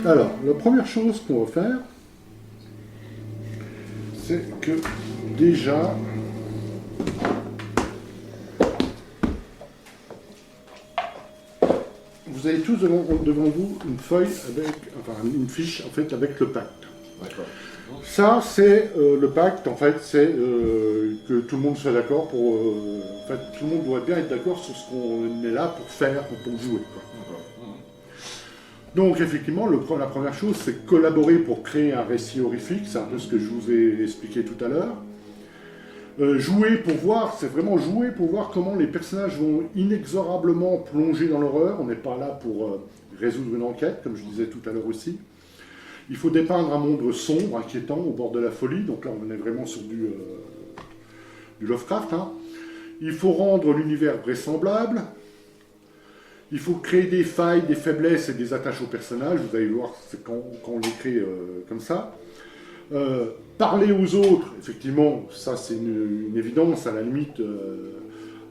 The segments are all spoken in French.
Alors, la première chose qu'on va faire, c'est que déjà, vous avez tous devant vous une feuille avec, enfin une fiche en fait avec le pacte. D'accord. Ça, c'est le pacte, en fait, c'est que tout le monde soit d'accord pour... en fait, tout le monde doit bien être d'accord sur ce qu'on est là pour faire, pour jouer, quoi. Donc, effectivement, la première chose, c'est collaborer pour créer un récit horrifique, c'est un peu ce que je vous ai expliqué tout à l'heure. Jouer pour voir, c'est vraiment jouer pour voir comment les personnages vont inexorablement plonger dans l'horreur. On n'est pas là pour résoudre une enquête, comme je disais tout à l'heure aussi. Il faut dépeindre un monde sombre, inquiétant, au bord de la folie. Donc là, on est vraiment sur du Lovecraft. Hein. Il faut rendre l'univers vraisemblable. Il faut créer des failles, des faiblesses et des attaches aux personnages. Vous allez voir, c'est quand on les crée comme ça. Parler aux autres, effectivement, ça c'est une évidence, à la limite,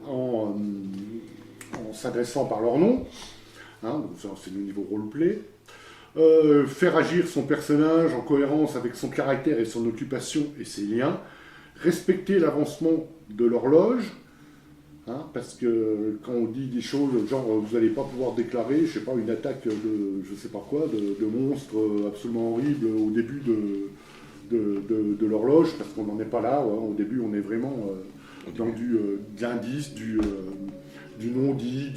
en s'adressant par leur nom. Hein, c'est le niveau roleplay. Faire agir son personnage en cohérence avec son caractère et son occupation et ses liens. Respecter l'avancement de l'horloge. Hein, parce que quand on dit des choses, genre vous n'allez pas pouvoir déclarer, je sais pas, une attaque de je sais pas quoi, de monstres absolument horribles au début de l'horloge, parce qu'on n'en est pas là. Ouais, au début, on est vraiment dans de l'indice, du non-dit,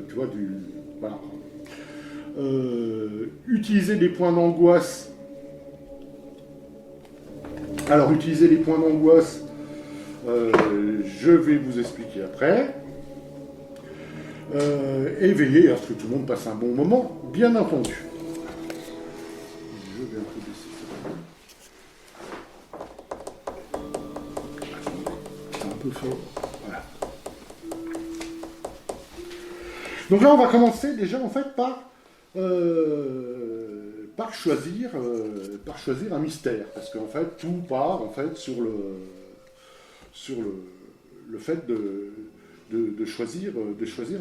tu vois, voilà. Utiliser des points d'angoisse. Alors, utiliser les points d'angoisse, je vais vous expliquer après. Et veiller à ce que tout le monde passe un bon moment, bien entendu. Je vais un peu baisser ça. C'est un peu fort. Voilà. Donc là, on va commencer déjà en fait par choisir un mystère, parce qu'en fait, tout part en fait sur le fait de choisir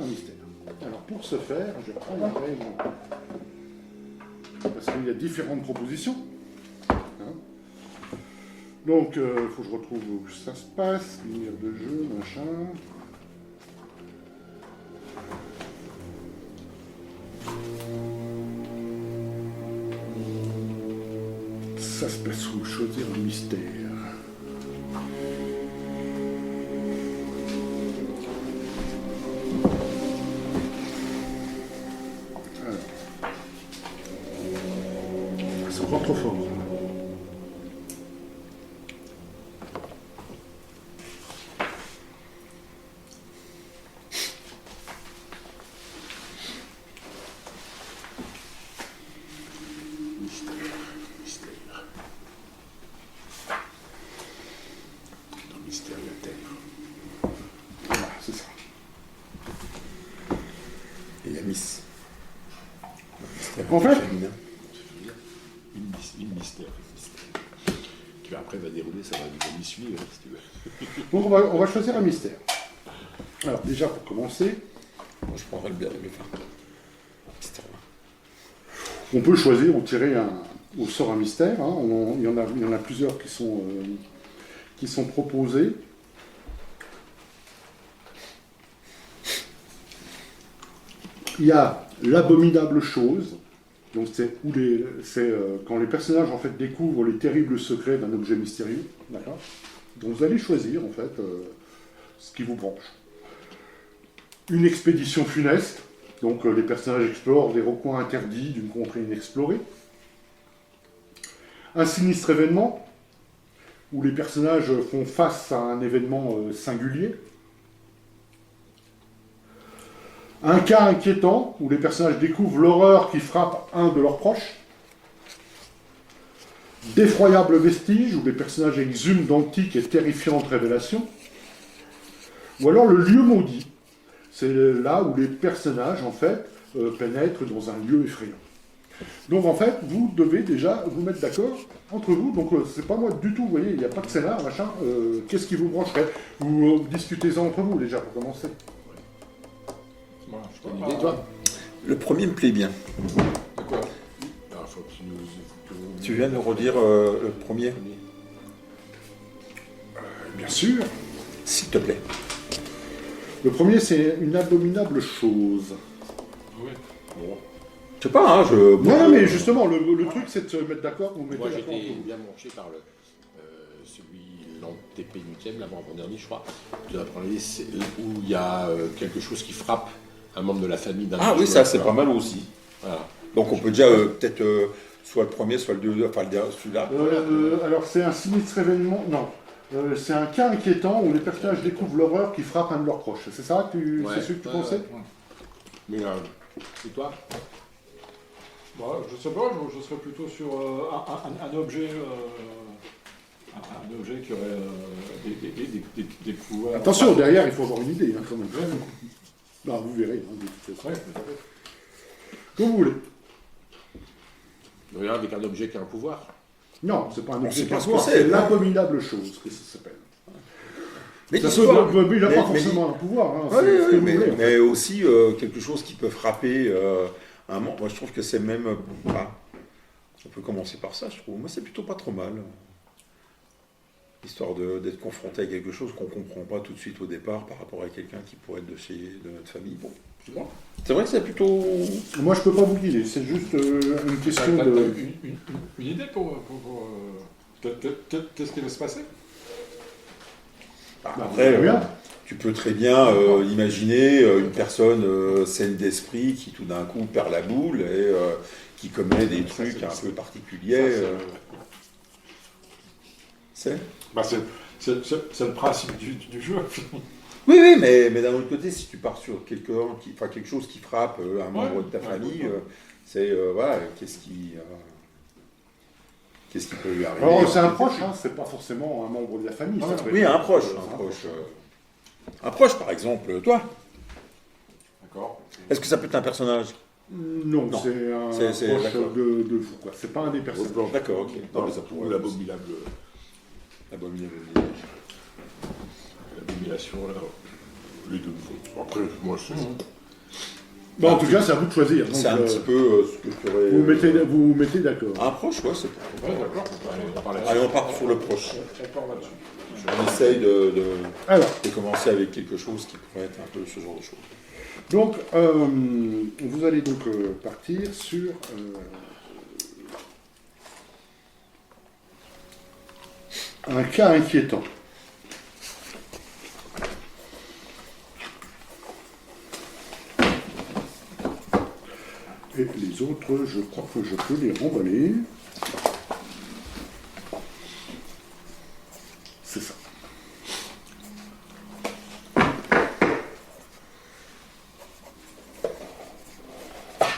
un mystère. Alors pour ce faire, je vais prendre un règle, parce qu'il y a différentes propositions. Hein. Donc, il faut que je retrouve où ça se passe, lumière de jeu, machin. Ça se passe où? Choisir un mystère. C'est encore trop fort. En fait, une mystère. Qui après va dérouler, ça va nous suivre, si tu veux. Donc on va choisir un mystère. Alors déjà pour commencer, Moi je prendrais le bien aimé faire. on peut choisir ou tirer au sort un mystère. Hein. Il y en a plusieurs qui sont proposés. Il y a l'abominable chose. Donc c'est quand les personnages en fait découvrent les terribles secrets d'un objet mystérieux, d'accord. Donc vous allez choisir en fait ce qui vous branche. Une expédition funeste, donc les personnages explorent des recoins interdits d'une contrée inexplorée. Un sinistre événement, où les personnages font face à un événement singulier. Un cas inquiétant où les personnages découvrent l'horreur qui frappe un de leurs proches. D'effroyables vestiges où les personnages exhument d'antiques et terrifiantes révélations. Ou alors le lieu maudit. C'est là où les personnages, en fait, pénètrent dans un lieu effrayant. Donc, en fait, vous devez déjà vous mettre d'accord entre vous. Donc, c'est pas moi du tout, vous voyez, il n'y a pas de scénar, machin. Qu'est-ce qui vous brancherait? Vous discutez-en entre vous, déjà, pour commencer. Voilà, je t'ai une idée, toi? Le premier me plaît bien. D'accord. Alors, faut que tu nous... Tu viens de redire le premier, Bien sûr. s'il te plaît. Le premier, c'est une abominable chose. Oui. Bon. Je sais pas, hein, Non, mais justement, le truc, c'est de se mettre d'accord. Vous mettez Moi, d'accord j'étais entre vous. bien branché par celui, l'antépénultième, l'avant-dernier, je crois. Tu as parlé, c'est où il y a quelque chose qui frappe un membre de la famille d'un Ah des oui, joueurs. ça c'est pas mal aussi. Voilà. Donc on peut déjà peut-être soit le premier, soit le deuxième, enfin celui-là. Alors, c'est un sinistre événement. Non. C'est un cas inquiétant où les personnages découvrent l'horreur qui frappe un de leurs proches. C'est ça Ouais. c'est celui que tu pensais Mais et toi? Bah, je sais pas, je serais plutôt sur un objet, un objet qui aurait des pouvoirs. Attention, derrière, il faut avoir une idée, hein, quand même. Non, vous verrez. Hein, de toute façon. Ouais, tout à fait. Comme vous voulez. Regarde, avec un objet qui a un pouvoir. Non, c'est pas un objet sait pas ce pouvoir, que c'est, c'est non. l'abominable chose que ça s'appelle. Mais Ça l'histoire- peut, il n'a pas mais- forcément un pouvoir. Hein, Ouais, c'est ce que ouais, vous voulez, en fait. mais aussi quelque chose qui peut frapper un membre. Moi je trouve que c'est même. On peut commencer par ça, je trouve. Moi c'est plutôt pas trop mal. Histoire d'être confronté à quelque chose qu'on comprend pas tout de suite au départ par rapport à quelqu'un qui pourrait être de notre famille. Bon, tu vois. C'est vrai que c'est plutôt. Moi, je peux pas vous guider, c'est juste une question T'as de... une idée pour qu'est-ce qui va se passer? Après, bien. tu peux très bien imaginer une personne saine d'esprit qui tout d'un coup perd la boule et qui commet des trucs un peu particuliers. C'est Bah, c'est le principe du jeu. Oui, oui, mais d'un autre côté, si tu pars sur quelque chose qui frappe un membre de ta famille, c'est voilà, qu'est-ce qui peut lui arriver? Alors, c'est un proche, hein, c'est pas forcément un membre de la famille. ça peut Oui, être- un proche, un un proche, par exemple, toi. D'accord. Est-ce que ça peut être un personnage? Non, Non. c'est un C'est- proche d'accord. de vous, quoi. C'est pas un des personnages. D'accord, ok. Non, mais ça Ou pourrait l'abominable. L'abominable. L'abomination, là. Les deux. Après, moi, c'est. Bon, en tout cas, c'est à vous de choisir. Donc, C'est un petit peu ce que tu aurais. vous vous mettez d'accord. Un proche, ouais, c'est pas. Ouais, d'accord. On parle là-dessus. Allez, on part sur le proche. On part là-dessus. On essaye de Alors, commencer avec quelque chose qui pourrait être un peu ce genre de choses. donc, vous allez donc partir sur... un cas inquiétant. Et les autres, je crois que je peux les remballer. C'est ça.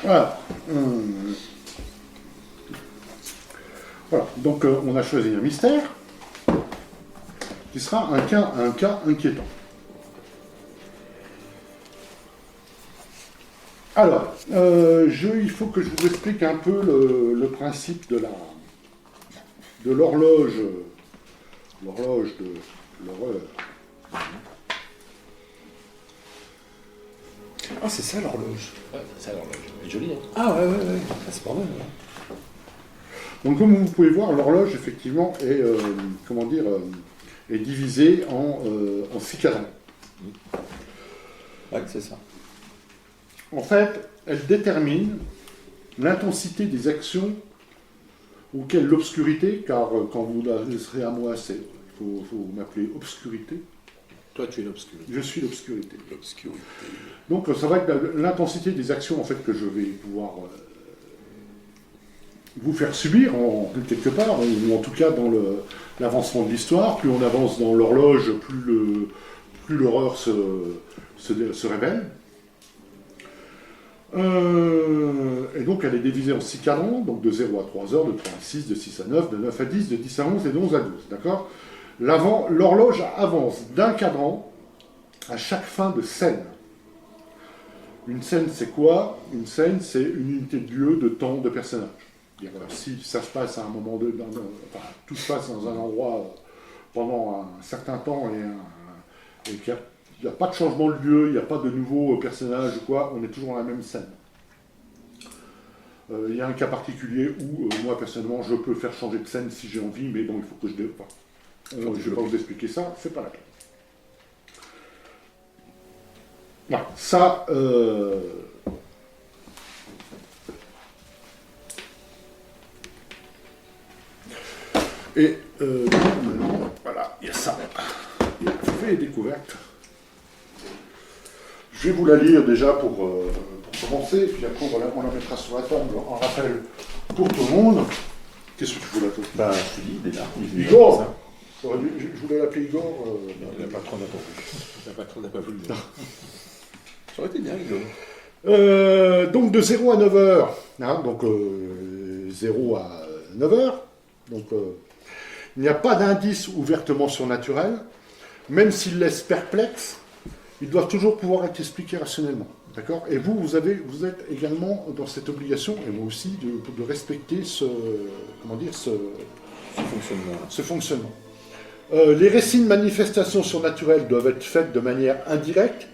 Voilà. Voilà. Donc on a choisi un mystère qui sera un cas inquiétant. Alors, il faut que je vous explique un peu le principe de l'horloge de l'horreur. Ah, c'est ça l'horloge. Ouais, ça, alors, elle est jolie, hein. Ah, ouais. Ah, c'est pas mal. Donc comme vous pouvez voir, l'horloge effectivement est est divisée en 6 cadrans. Ouais, c'est ça. En fait, elle détermine l'intensité des actions auxquelles l'obscurité, car quand vous la laisserez à moi, il faut m'appeler obscurité. Toi, tu es l'obscurité. Je suis l'obscurité. L'obscurité. Donc ça va être l'intensité des actions en fait que je vais pouvoir vous faire subir quelque part, ou en tout cas dans l'avancement de l'histoire. Plus on avance dans l'horloge, plus l'horreur se révèle. Et donc elle est divisée en 6 cadrans, donc de 0 à 3 heures, de 3 à 6, de 6 à 9, de 9 à 10, de 10 à 11 et de 11 à 12. D'accord? L'horloge avance d'un cadran à chaque fin de scène. Une scène, c'est quoi? Une scène, c'est une unité de lieu, de temps, de personnage. Si ça se passe à un moment enfin, tout se passe dans un endroit pendant un certain temps et qu'il n'y a pas de changement de lieu, il n'y a pas de nouveaux personnages ou quoi, on est toujours dans la même scène. Il y a un cas particulier où, moi personnellement, je peux faire changer de scène si j'ai envie, mais bon, il faut que je... je ne vais pas vous expliquer ça, c'est pas la peine. Voilà, ça... Et maintenant, voilà, il y a ça. Il fait les découvertes. Je vais vous la lire déjà pour commencer, puis après on la mettra sur la table en rappel pour tout le monde. Qu'est-ce que tu veux là, toi? Bah, je te dis, déjà. Igor. Je voulais l'appeler Igor. Le patron n'a pas voulu. Le patron n'a pas voulu. Ça aurait été bien, Igor. Donc de 0 à 9 heures. Hein, donc 0 à 9 heures. Donc il n'y a pas d'indice ouvertement surnaturel. Même s'ils laissent perplexe, ils doivent toujours pouvoir être expliqués rationnellement. D'accord? Et vous êtes également dans cette obligation, et moi aussi, de respecter ce fonctionnement. Les récits de manifestations surnaturelles doivent être faits de manière indirecte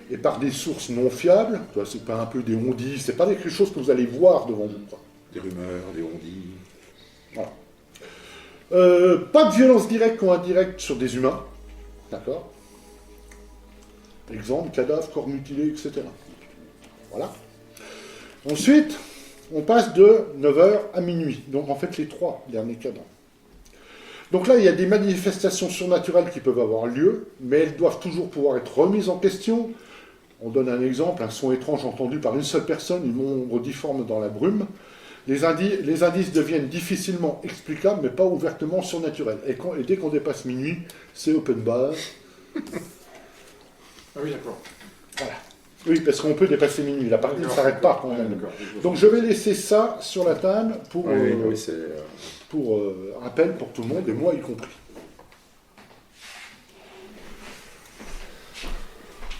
et par des sources non fiables. C'est pas un peu des on-dit, c'est pas quelque chose que vous allez voir devant vous. Quoi. Des rumeurs, des on-dit. Voilà. Pas de violence directe ou indirecte sur des humains. D'accord? Exemple, cadavres, corps mutilés, etc. Voilà. Ensuite, on passe de 9h à minuit. Donc en fait, les 3 derniers cadrans. Donc là, il y a des manifestations surnaturelles qui peuvent avoir lieu, mais elles doivent toujours pouvoir être remises en question. On donne un exemple, un son étrange entendu par une seule personne, une ombre difforme dans la brume. Les indices deviennent difficilement explicables, mais pas ouvertement surnaturels. Et dès qu'on dépasse minuit, c'est open bar. Ah oui, d'accord. Voilà. Oui, parce qu'on peut dépasser minuit. La partie ne s'arrête pas quand même. Donc je vais laisser ça sur la table pour rappel pour tout le monde, et moi y compris.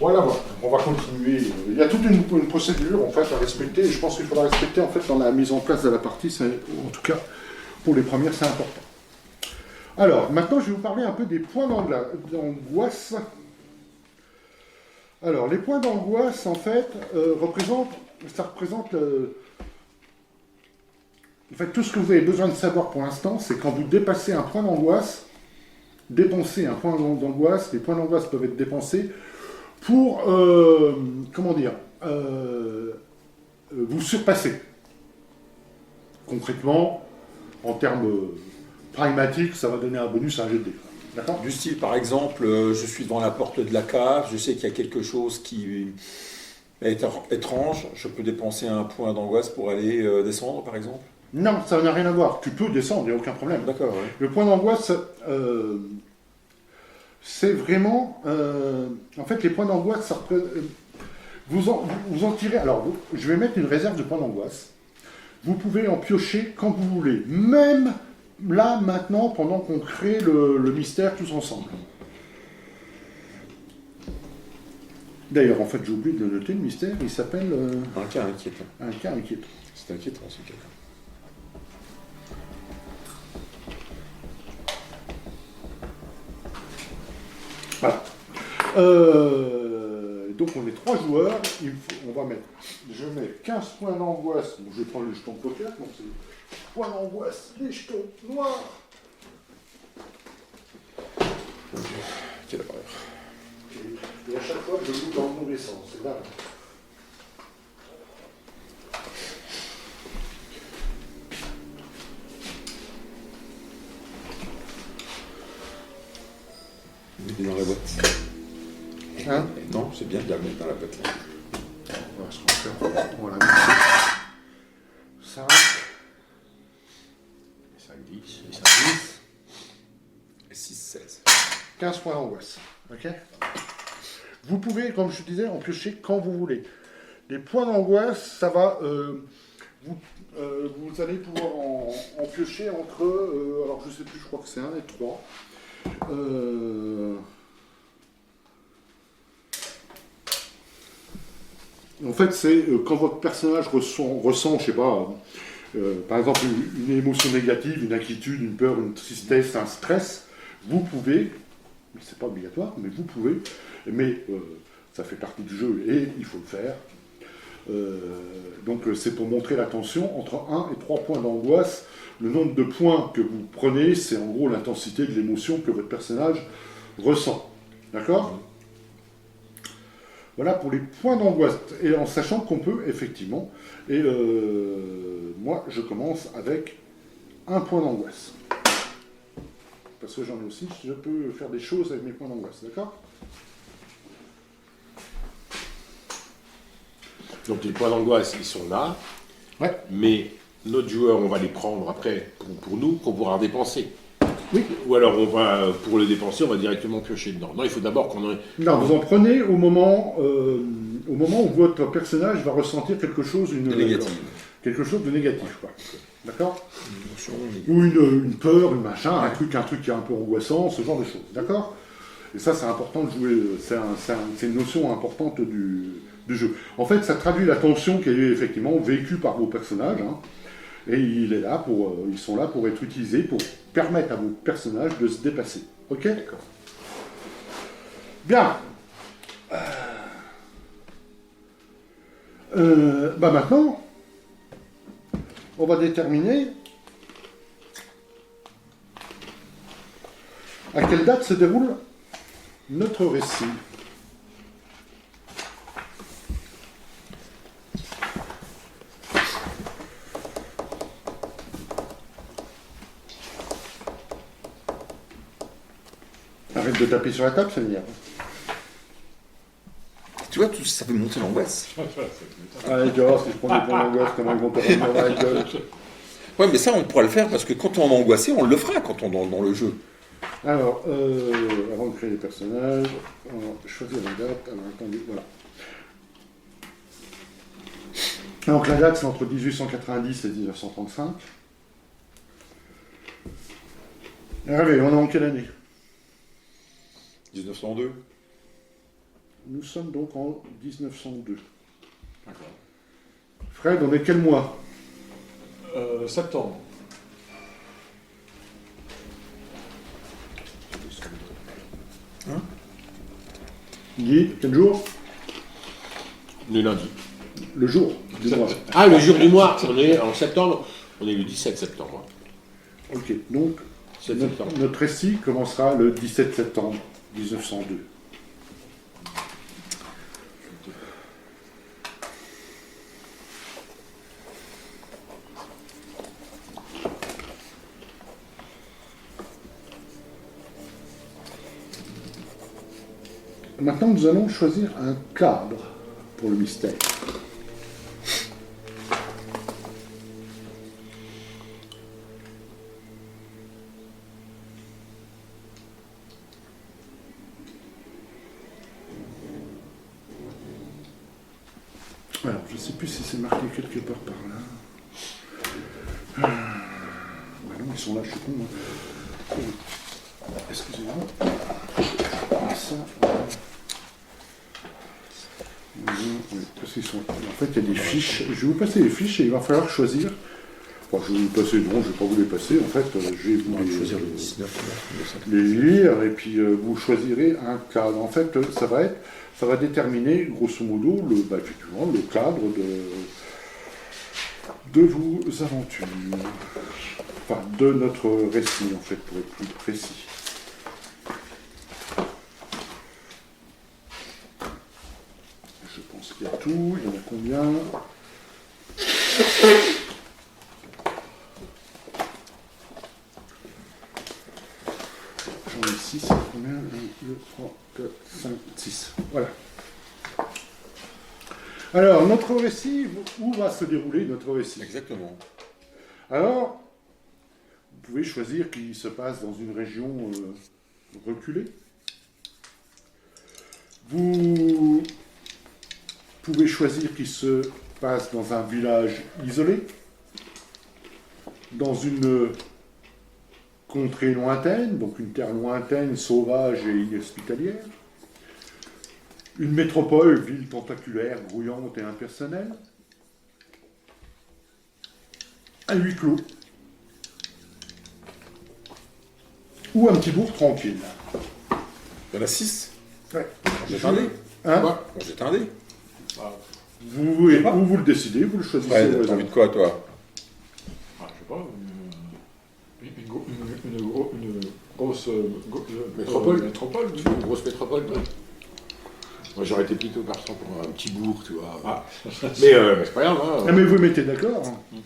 Voilà. On va continuer. Il y a toute une procédure en fait à respecter, et je pense qu'il faudra respecter en fait dans la mise en place de la partie. En tout cas, pour les premières, c'est important. Alors, maintenant, je vais vous parler un peu des points d'angoisse. Alors, les points d'angoisse, en fait, représentent en fait, tout ce que vous avez besoin de savoir pour l'instant, c'est quand vous dépassez un point d'angoisse, dépensez un point d'angoisse, les points d'angoisse peuvent être dépensés pour, vous surpasser. Concrètement, en termes pragmatiques, ça va donner un bonus à un jet de dés. D'accord ? Du style, par exemple, je suis devant la porte de la cave, je sais qu'il y a quelque chose qui est étrange, je peux dépenser un point d'angoisse pour aller descendre, par exemple? Non, ça n'a rien à voir. Tu peux descendre, il n'y a aucun problème. D'accord, oui. Le point d'angoisse, c'est vraiment... en fait, les points d'angoisse, ça représente... Vous en tirez... Alors, je vais mettre une réserve de points d'angoisse. Vous pouvez en piocher quand vous voulez. Même là, maintenant, pendant qu'on crée le mystère tous ensemble. D'ailleurs, en fait, j'ai oublié de le noter, le mystère, il s'appelle... Un cas inquiétant. Un cas inquiétant. C'est inquiétant, ce cas-là. Voilà. Donc on est 3 joueurs, on va mettre, je mets 15 points d'angoisse, donc je vais prendre le jeton de poker, donc c'est points d'angoisse, les jetons noirs. Quelle horreur. Et à chaque fois je joue dans le mauvais sens, c'est là. Il est dans la boîte. Hein? Non, c'est bien de la mettre dans la boîte là. Voilà ce qu'on va faire, on va la mettre. 5. Et 5, 10. Et 5, 10. Et 6, 16. 15 points d'angoisse. Ok? Vous pouvez, comme je disais, en piocher quand vous voulez. Les points d'angoisse, ça va... vous allez pouvoir en piocher entre... alors, je sais plus, je crois que c'est 1 et 3. En fait, c'est quand votre personnage ressent, je sais pas, par exemple, une émotion négative, une inquiétude, une peur, une tristesse, un stress, vous pouvez, c'est pas obligatoire, mais vous pouvez, mais ça fait partie du jeu et il faut le faire. Donc c'est pour montrer la tension entre 1 et 3 points d'angoisse. Le nombre de points que vous prenez, c'est en gros l'intensité de l'émotion que votre personnage ressent. D'accord ? Voilà pour les points d'angoisse. Et en sachant qu'on peut effectivement, et moi je commence avec 1 point d'angoisse. Parce que j'en ai aussi, je peux faire des choses avec mes points d'angoisse. D'accord ? Donc les points d'angoisse, ils sont là, Ouais. mais notre joueur, on va les prendre après pour nous, qu'on pourra en dépenser. Oui. Ou alors, pour le dépenser, on va directement piocher dedans. Non, il faut d'abord qu'on ait... Non, vous en prenez au moment où votre personnage va ressentir quelque chose, quelque chose de négatif, quoi. D'accord ? Ou une peur, une machin, un truc qui est un peu angoissant, ce genre de choses. D'accord ? Et ça, c'est important de jouer. C'est une notion importante du jeu. En fait, ça traduit la tension qui est effectivement vécue par vos personnages. Hein, et ils sont là pour être utilisés, pour permettre à vos personnages de se dépasser. Ok ? D'accord. Bien. Maintenant, on va déterminer à quelle date se déroule notre récit. Arrête de taper sur la table, ça veut dire. Tu vois, tout ça fait monter l'angoisse. Allez, tu vas voir, si je prends des points d'angoisse, comment ils vont te revenir dans la gueule. Ouais, mais ça, on pourra le faire parce que quand on est angoissé, on le fera quand on est dans le jeu. Alors, avant de créer les personnages, on va choisir la date. Alors, attendez, voilà. Donc, la date, c'est entre 1890 et 1935. Hervé, on est en quelle année ? 1902. Nous sommes donc en 1902. D'accord. Fred, on est quel mois ? Septembre. Guy, quel jour ? Le lundi. Le jour du mois. Ah, le jour du mois, on est en septembre, on est le 17 septembre. Ok, donc 17 septembre. notre récit commencera le 17 septembre 1902. Maintenant, nous allons choisir un cadre pour le mystère. Alors, je ne sais plus si c'est marqué quelque part par là. Ouais, non, ils sont là, je suis con. Hein. Excusez-moi. Ça. Oui, parce qu'ils sont... En fait, il y a des fiches. Je vais vous passer les fiches et il va falloir choisir. Enfin, je vais vous passer, non, je ne vais pas vous les passer. En fait, je vais vous Choisir le 19. les lire et puis vous choisirez un cadre. En fait, ça va déterminer, grosso modo, effectivement, le cadre de vos aventures. Enfin, de notre récit, en fait, pour être plus précis. Je pense qu'il y a tout. Il y en a combien ? J'en ai 6. Combien 1, 2, 3, 4, 5, 6. Voilà. Alors, notre récit, où va se dérouler notre récit ? Exactement. Alors, vous pouvez choisir qu'il se passe dans une région reculée. Vous pouvez choisir qu'il se passe dans un village isolé, dans une contrée lointaine, donc une terre lointaine, sauvage et inhospitalière, une métropole, ville tentaculaire, grouillante et impersonnelle, un huis clos, ou un petit bourg tranquille. Il y en a 6. Ouais. On jette un dé. Hein On jette un dé. Vous le décidez, vous le choisissez. Ouais, au t'as hasard. envie de quoi, toi? Ah, je sais pas, une grosse Métropole. métropole. Tu veux une grosse métropole, toi? Moi, j'aurais été plutôt partant pour un petit bourg, tu vois. Ah. Mais c'est pas grave, hein. Ah, mais vous mettez d'accord. Hein.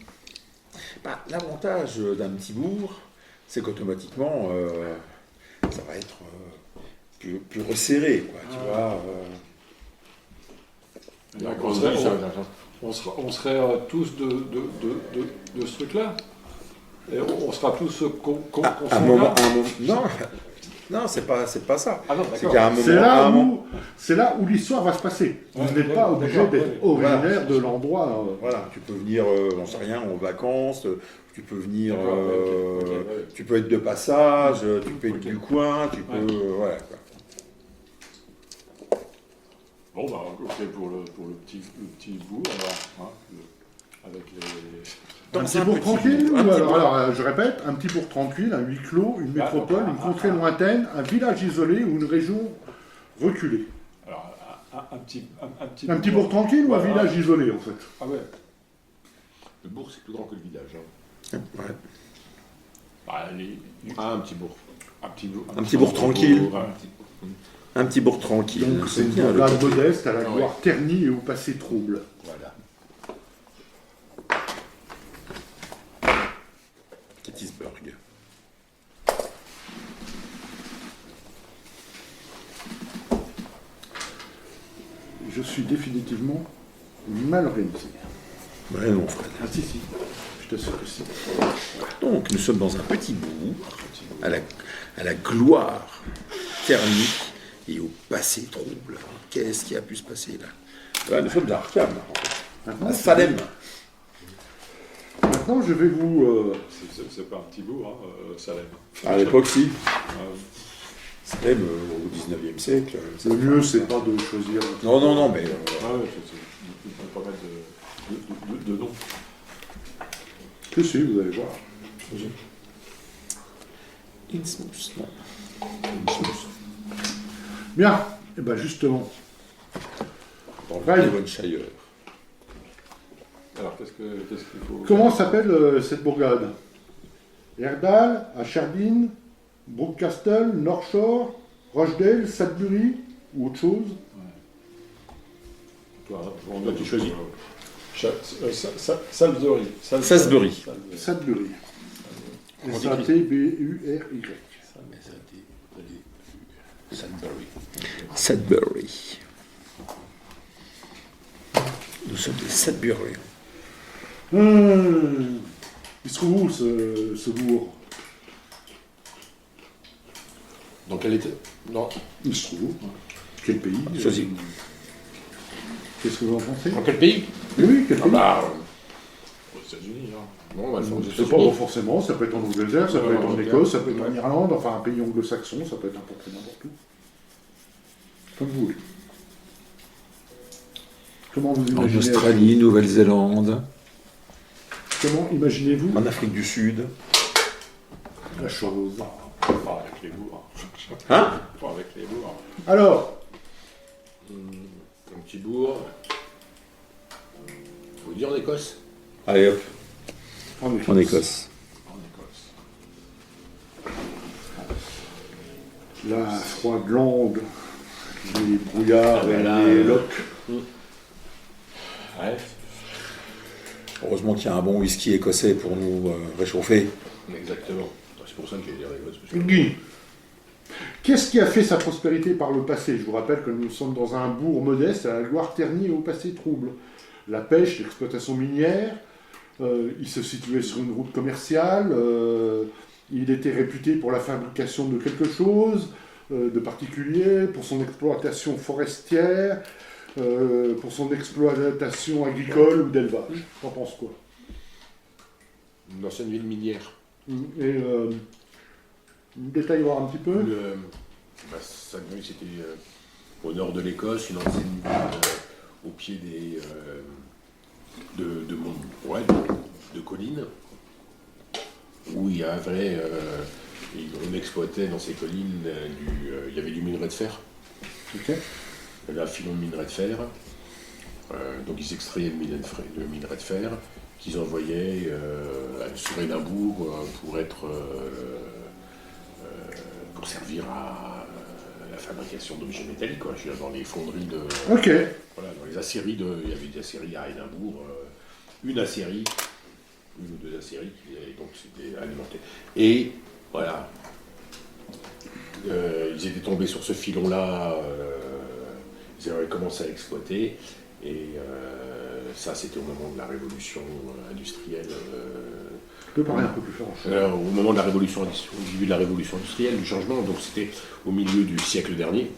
Bah, l'avantage d'un petit bourg, c'est qu'automatiquement, ça va être plus resserré, quoi, tu vois. On serait tous de ce truc-là. Et on sera tous À un moment, non, c'est pas ça. Ah non, C'est d'accord. qu'à un moment, C'est là où l'histoire va se passer. Vous Ouais, n'êtes pas obligé d'accord, d'être ouais. originaire Voilà. de l'endroit. voilà, tu peux venir, j'en sais rien, en vacances, tu peux venir, D'accord, ok, ouais. tu peux être de passage, tu peux être Ok. du coin, tu peux, Ouais. voilà, quoi. Bon, bah, ok, pour le petit bout, alors, avec les... Un petit bourg tranquille, ou alors, je répète, un petit bourg tranquille, un huis clos, une métropole, une contrée lointaine, un village isolé ou une région reculée. Alors, un petit Un petit bourg tranquille ou un Ouais, village isolé, en fait. Ah ouais. Le bourg, c'est plus grand que le village. Hein. Ouais. Bah, Ah, un petit bourg. un petit bout. Un petit bourg tranquille. Ouais. Un petit bourg tranquille. Donc c'est une bien, le bourgade côté. modeste à la Ah gloire ternie et au passé trouble. Voilà. Gettysburg. Je suis définitivement mal organisé. Ouais, non, Fred. Ah si, si, je t'assure que si. Donc, nous sommes dans un petit bourg, à la gloire thermique et au passé trouble. Qu'est-ce qui a pu se passer là? Nous sommes à Arkham, Maintenant, à Salem. maintenant, je vais vous... C'est pas un petit bout, hein, Salem. À l'époque, si. Euh, Salem, au 19e siècle. le mieux, c'est pas de choisir... Non, mais... Ah ouais, il ne faut pas mettre de nom. Que si, vous allez voir. Innsmouth, non. Bien, et ben justement, Dans Ouais. le Devonshire. Alors, qu'est-ce qu'il faut... comment s'appelle cette bourgade? Herdal, Ashardine, Brookcastle, North Shore, Rochdale, Sudbury ou autre chose? Toi, Toi, tu choisis. Salisbury. Salisbury. Sudbury. On dit S-A-T-B-U-R-Y. Sudbury. Sudbury. Nous sommes des Sudbury. Il se trouve où ce bourg? Dans quel état? Non. Il se trouve où? Quel pays? Choisis. Qu'est-ce que vous en pensez? Dans quel pays? Oui, quel Ah pays? bah, Aux États-Unis, hein. bon, on va le faire aux C'est pas États-Unis. forcément, ça peut être en Angleterre, ça peut être en Angleterre. Écosse, ça peut être en Irlande, enfin un pays anglo-saxon, ça peut être n'importe où. Comme vous voulez. Comment vous En imaginez Australie, Nouvelle-Zélande, Comment imaginez-vous en Afrique du Sud. la chose? Pas avec les bourgs. Hein? Pas avec les bourgs. Alors, Un petit bourg. Faut dire en Écosse. Allez hop, en Écosse. en Écosse. En Écosse. La froide langue, les brouillards et Voilà. les loques. Ouais. Heureusement qu'il y a un bon whisky écossais pour nous réchauffer. Exactement. C'est pour ça que j'ai dit en Écosse. parce que- Guy. Qu'est-ce qui a fait sa prospérité par le passé? Je vous rappelle que nous sommes dans un bourg modeste à la gloire ternie et au passé trouble. La pêche, l'exploitation minière, il se situait sur une route commerciale, il était réputé pour la fabrication de quelque chose de particulier, pour son exploitation forestière, pour son exploitation agricole ou d'élevage. T'en penses quoi? Une ancienne ville minière. Et détaille voir un petit peu. Saguenay, c'était au nord de l'Écosse, une ancienne ville au pied de collines, où il y avait, on exploitait dans ces collines, il y avait du minerai de fer. Ok. Il y avait un filon de minerai de fer, donc ils extrayaient le minerai de fer, qu'ils envoyaient sur Édimbourg pour servir à la fabrication d'objets métalliques, quoi. Je veux dire, dans les fonderies de... Ok. Voilà, dans les acieries il y avait des acieries à Édimbourg, une ou deux acieries, donc c'était alimenté. Et voilà, ils étaient tombés sur ce filon-là, ils avaient commencé à exploiter, et ça c'était au moment de la révolution industrielle. Tu peux parler un peu plus fort. Au moment de la révolution, au début de la révolution industrielle, du changement, donc c'était au milieu du siècle dernier.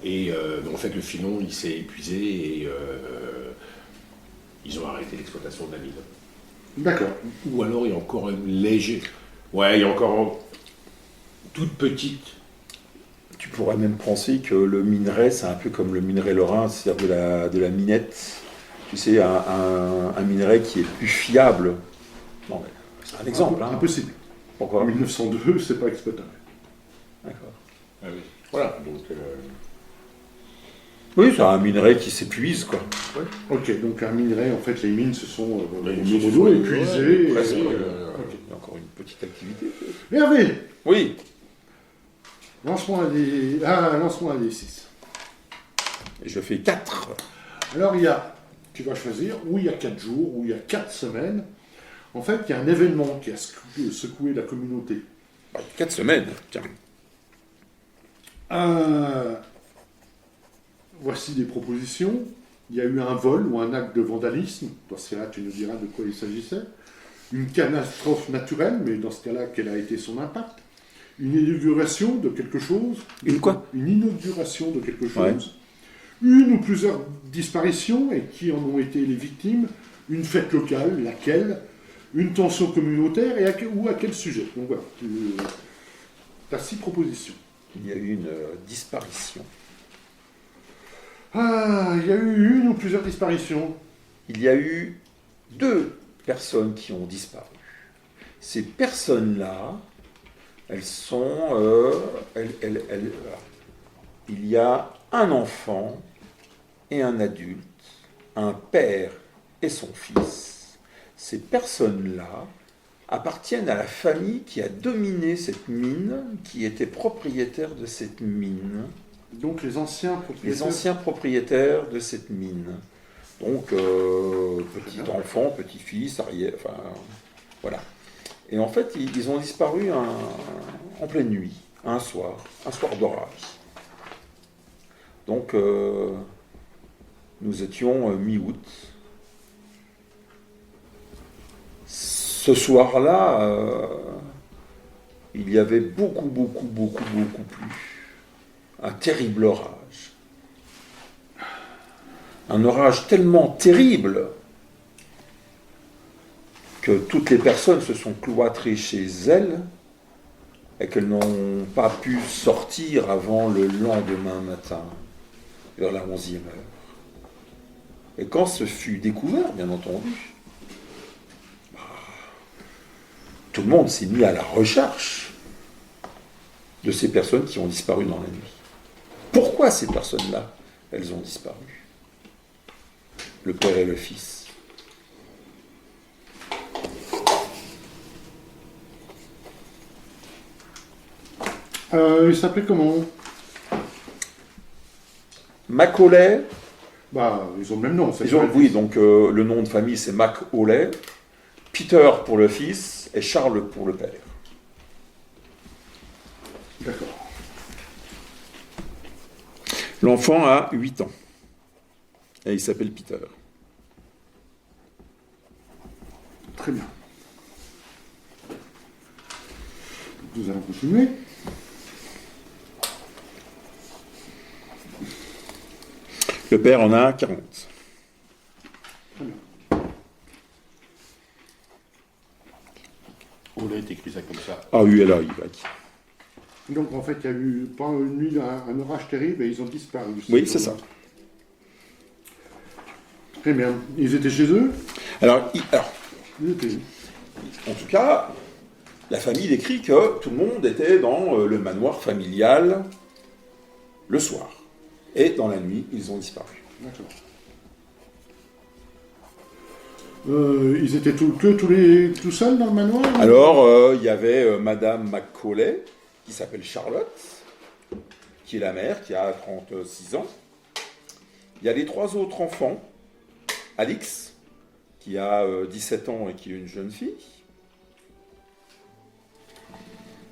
Et en fait, le filon, il s'est épuisé et ils ont arrêté l'exploitation de la mine. D'accord. Ou alors, il y a encore un léger... Ouais, il y a encore toute petite... Tu pourrais même penser que le minerai, c'est un peu comme le minerai lorrain, c'est-à-dire de la minette. Tu sais, un minerai qui est plus fiable. Non, c'est un exemple. Impossible. Pourquoi? En 1902, c'est pas exploitable. D'accord. Ah oui. Voilà, donc... Oui, c'est un minerai qui s'épuise, quoi. Ouais. Ok, donc un minerai, en fait, les mines se sont épuisées. épuisées. Presque, Ok. il y a encore une petite activité. Hervé, Oui. lance-moi un des 6. Et je fais 4. Alors, tu vas choisir, ou il y a 4 jours, ou il y a 4 semaines. En fait, il y a un événement qui a secoué la communauté. 4 semaines, tiens. Voici des propositions. Il y a eu un vol ou un acte de vandalisme. Dans ce cas-là, tu nous diras de quoi il s'agissait. Une catastrophe naturelle, mais dans ce cas-là, quel a été son impact? Une inauguration de quelque chose. Une quoi? Une inauguration de quelque chose. Ouais. Une ou plusieurs disparitions, et qui en ont été les victimes. Une fête locale, laquelle? Une tension communautaire, ou à quel sujet? Donc voilà, tu as 6 propositions. Il y a eu une disparition. Il y a eu une ou plusieurs disparitions. Il y a eu 2 personnes qui ont disparu. Ces personnes-là, elles sont... il y a un enfant et un adulte, un père et son fils. Ces personnes-là appartiennent à la famille qui a dominé cette mine, qui était propriétaire de cette mine. Donc les anciens propriétaires. Les anciens propriétaires de cette mine. Donc, petit enfant, petit-fils, arrière, enfin, voilà. Et en fait, ils ont disparu en pleine nuit, un soir d'orage. Donc, nous étions mi-août. Ce soir-là, il y avait beaucoup plus. Un terrible orage. Un orage tellement terrible que toutes les personnes se sont cloîtrées chez elles et qu'elles n'ont pas pu sortir avant le lendemain matin, vers la 11e heure. Et quand ce fut découvert, bien entendu, tout le monde s'est mis à la recherche de ces personnes qui ont disparu dans la nuit. Pourquoi ces personnes-là, elles ont disparu? Le père et le fils. Il s'appelait comment? Macaulay. Ils ont le même nom. Oui, donc le nom de famille c'est Macaulay. Peter pour le fils et Charles pour le père. D'accord. L'enfant a 8 ans. Et il s'appelle Peter. Très bien. Nous allons continuer. Le père en a 40. Très bien. On a écrit ça comme ça. Ah oui, alors, Y. Donc en fait, il y a eu pendant une nuit un orage terrible et ils ont disparu. Oui, c'est ça. Très bien. Ils étaient chez eux? Alors, Ils étaient. en tout cas, la famille décrit que tout le monde était dans le manoir familial le soir. Et dans la nuit, ils ont disparu. D'accord. Ils étaient tout seuls dans le manoir? Alors, il y avait Madame Macaulay, qui s'appelle Charlotte, qui est la mère, qui a 36 ans. Il y a les 3 autres enfants. Alix, qui a 17 ans et qui est une jeune fille.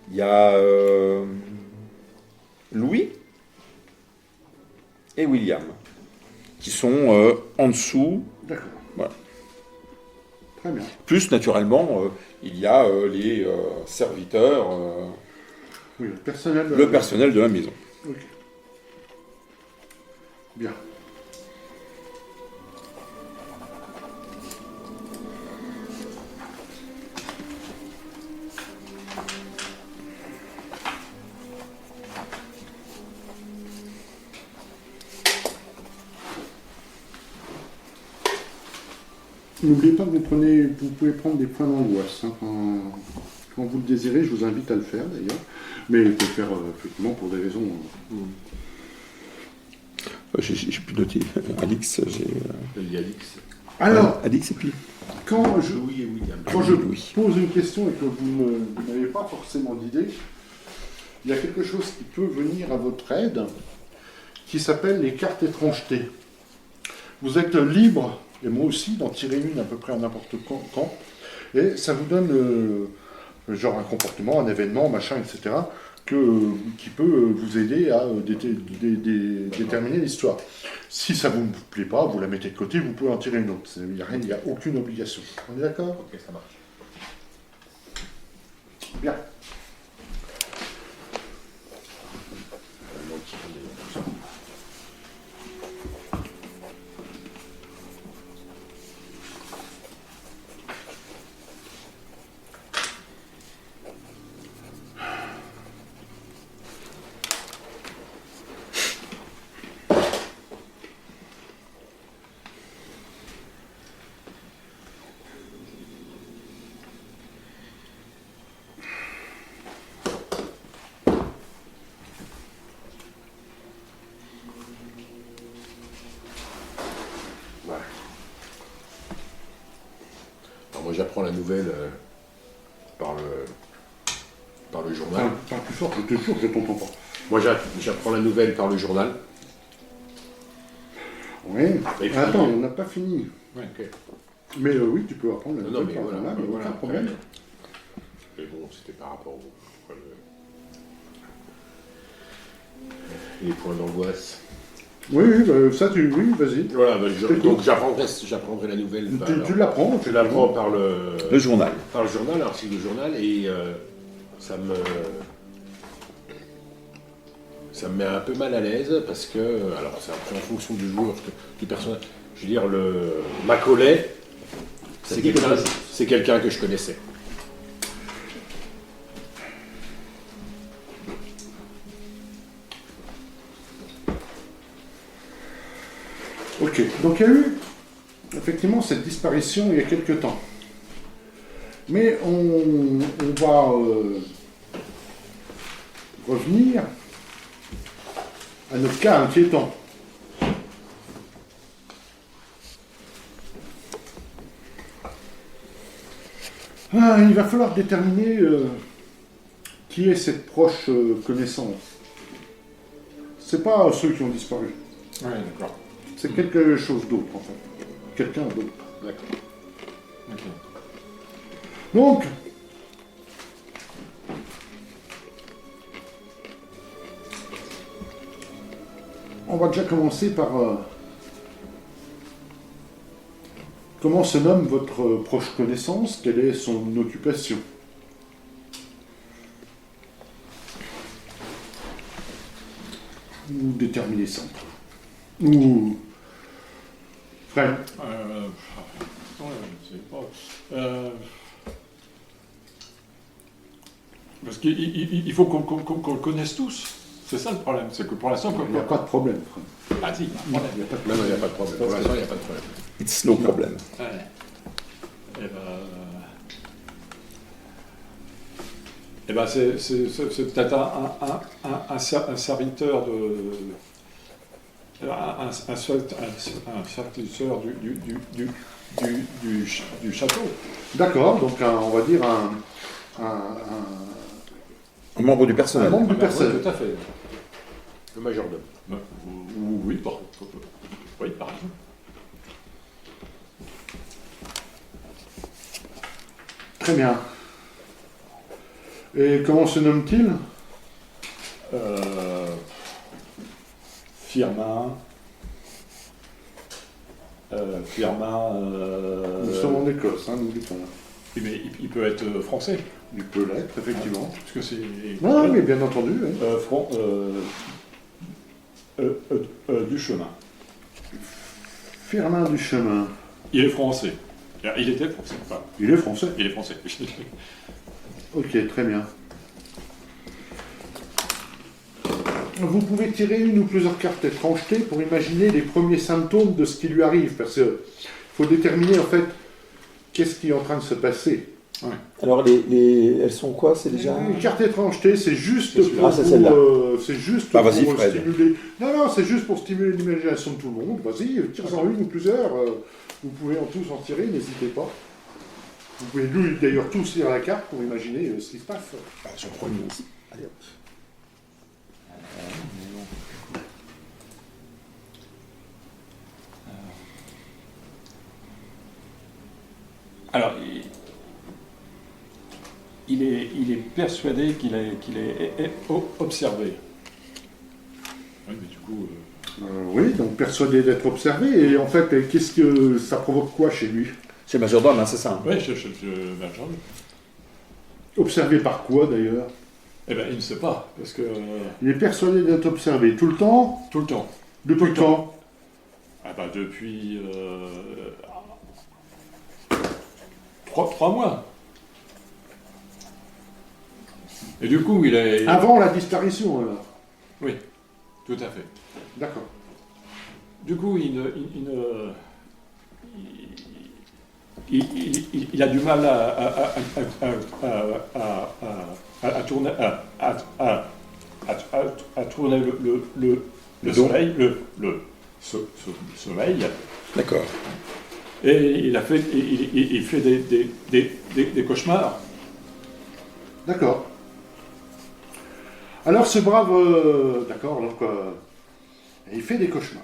Il y a Louis et William, qui sont en dessous. D'accord. Voilà. Très bien. Plus, naturellement, il y a les serviteurs, Oui, le personnel. le personnel de la maison. Ok. Bien. N'oubliez pas que vous pouvez prendre des points d'angoisse. Hein, quand vous le désirez, je vous invite à le faire d'ailleurs. Mais il faut le faire effectivement pour des raisons. J'ai pu noter. Alix, j'ai. Il y a Alix. Alors, Alix et puis. quand je, Louis et William. quand je Oui. pose une question et que vous n'avez pas forcément d'idée, il y a quelque chose qui peut venir à votre aide qui s'appelle les cartes étrangetés. Vous êtes libre, et moi aussi, d'en tirer une à peu près à n'importe quand, et ça vous donne genre un comportement, un événement, machin, etc., qui peut vous aider à déterminer l'histoire. Si ça ne vous plaît pas, vous la mettez de côté, vous pouvez en tirer une autre. Il n'y a aucune obligation. On est d'accord? Ok, ça marche. Bien. Alors moi j'apprends la nouvelle par le journal. Parle plus fort, je te jure, je t'entends pas. Moi j'apprends la nouvelle par le journal. Oui. Et puis- Attends, on n'a pas fini. Ok. Mais oui, tu peux apprendre la Non, nouvelle mais par voilà, là, voilà, aucun après, problème. Mais bon, c'était par rapport les points d'angoisse. Oui, oui, ça, oui, vas-y. Voilà, t'écoute. donc j'apprendrai la nouvelle. Tu l'apprends, Je l'apprends par le journal. l'article du journal, et ça me met un peu mal à l'aise parce que, alors c'est après en fonction du joueur, du personnage. Je veux dire, le Macaulay, c'est quelqu'un que je connaissais. Ok, donc il y a eu effectivement cette disparition il y a quelque temps. Mais on va revenir à notre cas inquiétant. Il va falloir déterminer qui est cette proche connaissance. C'est pas ceux qui ont disparu. Ouais, d'accord. C'est quelque chose d'autre, en fait. Quelqu'un d'autre. D'accord. Ok. Donc, on va déjà commencer par... comment se nomme votre proche connaissance? Quelle est son occupation? Ou déterminer ça. Ou Enfin, Ouais, je sais pas. Parce qu'il faut qu'on le connaisse tous. C'est ça le problème. C'est que pour l'instant, il n'y a pas de problème. Franck. Ah si, il y a un problème. Il n'y a pas de Non, problème. il n'y a pas de problème. Pour l'instant, il n'y a pas de problème. It's no problem. Ouais. Eh ben, c'est peut-être un serviteur un serviteur du château. D'accord, donc on va dire Un membre du un personnel. membre du Oui, personnel. tout à fait. Le majordome. Oui, oui, par exemple. Très bien. Et comment se nomme-t-il? Firmin. Nous sommes en Écosse, hein, n'oublie pas. Mais il peut être français, Il peut l'être, effectivement. parce que c'est. Non, mais bien entendu. Oui. Du chemin. Firmin du Chemin. Il est français. Il était français. Enfin, Il est français. il est français. Ok, très bien. Vous pouvez tirer une ou plusieurs cartes étrangetés pour imaginer les premiers symptômes de ce qui lui arrive, parce qu'il faut déterminer en fait qu'est-ce qui est en train de se passer. Alors, elles sont quoi? C'est déjà. Une carte étrangeté, c'est juste C'est celui-là. pour, Ah, c'est celle-là. c'est juste Bah, pour vas-y, Fred. stimuler. Non, c'est juste pour stimuler l'imagination de tout le monde. Vas-y, tire-en une ou plusieurs. Vous pouvez en tous en tirer, n'hésitez pas. Vous pouvez d'ailleurs tous lire la carte pour imaginer ce qui se passe. Je prends une aussi. Allez hop. Alors, il est persuadé qu'il est observé. Oui, mais du coup. Oui, donc persuadé d'être observé. Et en fait, qu'est-ce que ça provoque quoi chez lui? C'est le majordome, hein, c'est ça. Oui, Vincent. Observé par quoi d'ailleurs? Eh bien, il ne sait pas, parce que. Il est persuadé d'être observé tout le temps? Tout le temps. Depuis quand? Ah bah depuis 3 mois. Et du coup, il est... Avant la disparition, alors. Oui, tout à fait. D'accord. Du coup, il a du mal à tourner, à tourner le soleil, soleil. D'accord. Et il fait des cauchemars. D'accord. Alors ce brave... d'accord, donc... il fait des cauchemars.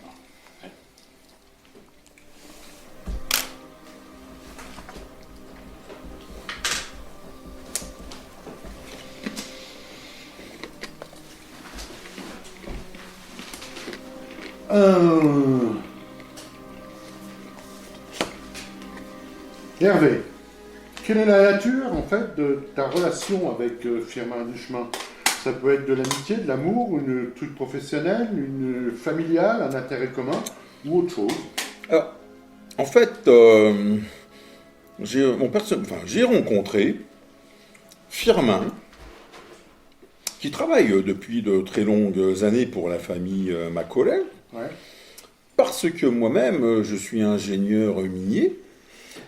Hervé, quelle est la nature, en fait, de ta relation avec Firmin Duchemin? Ça peut être de l'amitié, de l'amour, une truc professionnel, une familiale, un intérêt commun, ou autre chose. Alors, en fait, j'ai rencontré Firmin, qui travaille depuis de très longues années pour la famille Macaulay, Ouais. parce que moi-même, je suis ingénieur minier,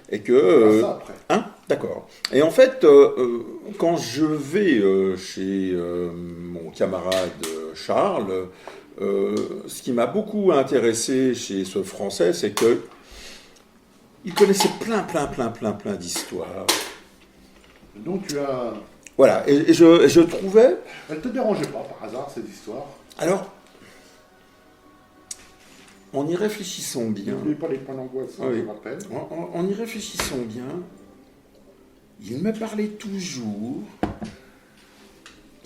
et On que... verra ça après. Hein? D'accord. Et en fait, quand je vais chez mon camarade Charles, ce qui m'a beaucoup intéressé chez ce Français, c'est que il connaissait plein d'histoires. Donc tu as... Voilà, et je trouvais... Elle te dérangeait pas, par hasard, cette histoire? Alors, en y réfléchissant bien... N'oubliez pas les points d'angoisse, hein, Oui. je rappelle. En y réfléchissant bien, il me parlait toujours.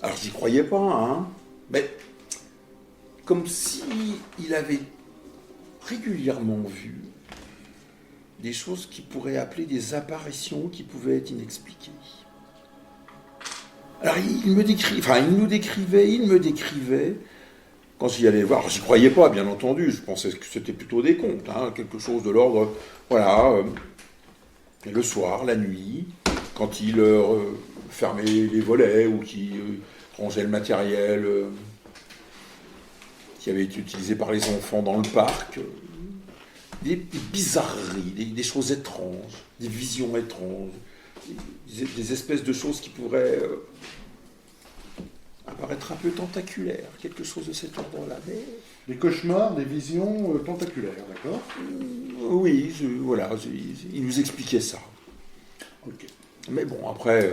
Alors j'y croyais pas, hein, mais comme si il avait régulièrement vu des choses qui pourraient appeler des apparitions qui pouvaient être inexpliquées. Alors il me décrivait quand j'y allais voir, j'y croyais pas, bien entendu, je pensais que c'était plutôt des contes, hein, quelque chose de l'ordre, voilà. Et le soir, la nuit, quand il fermait les volets ou qu'il rangeait le matériel qui avait été utilisé par les enfants dans le parc, des bizarreries, des choses étranges, des visions étranges, des espèces de choses qui pourraient apparaître un peu tentaculaires, quelque chose de cet ordre-là. Mais... Des cauchemars, des visions tentaculaires, d'accord? Oui, voilà, il nous expliquait ça. Ok. Mais bon, après,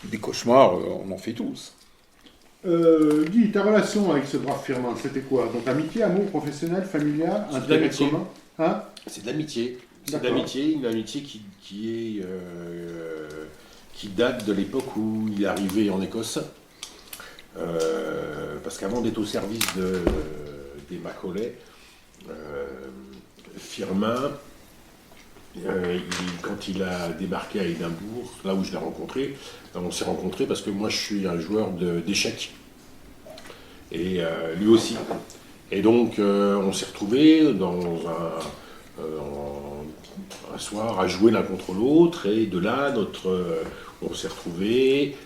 des cauchemars, on en fait tous. Guy, ta relation avec ce brave Firmin, c'était quoi? Donc amitié, amour, professionnel, familial, C'est de intérêt l'amitié. commun? Hein? C'est de l'amitié. C'est de D'accord. l'amitié, une amitié qui date de l'époque où il est arrivé en Écosse. Parce qu'avant d'être au service des Macaulay, Firmin, quand il a débarqué à Édimbourg, là où je l'ai rencontré, on s'est rencontrés parce que moi je suis un joueur d'échecs, et lui aussi. Et donc on s'est retrouvés un soir à jouer l'un contre l'autre, et de là on s'est retrouvés.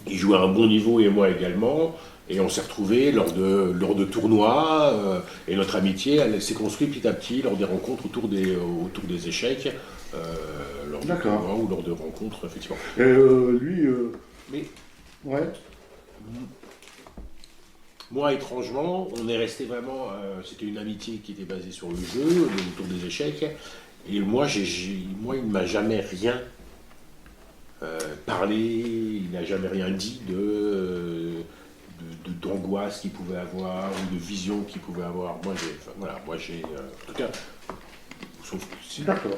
Il jouait à un bon niveau et moi également, et on s'est retrouvés lors de tournois, et notre amitié elle s'est construite petit à petit lors des rencontres autour des échecs, lors de D'accord. tournois ou lors de rencontres, effectivement. Lui, Mais ouais. moi, étrangement, on est resté vraiment. C'était une amitié qui était basée sur le jeu, autour des échecs, et moi, il ne m'a jamais rien parlé, il n'a jamais rien dit d'angoisse qu'il pouvait avoir ou de vision qu'il pouvait avoir. Moi, j'ai, en tout cas, sauf si. D'accord.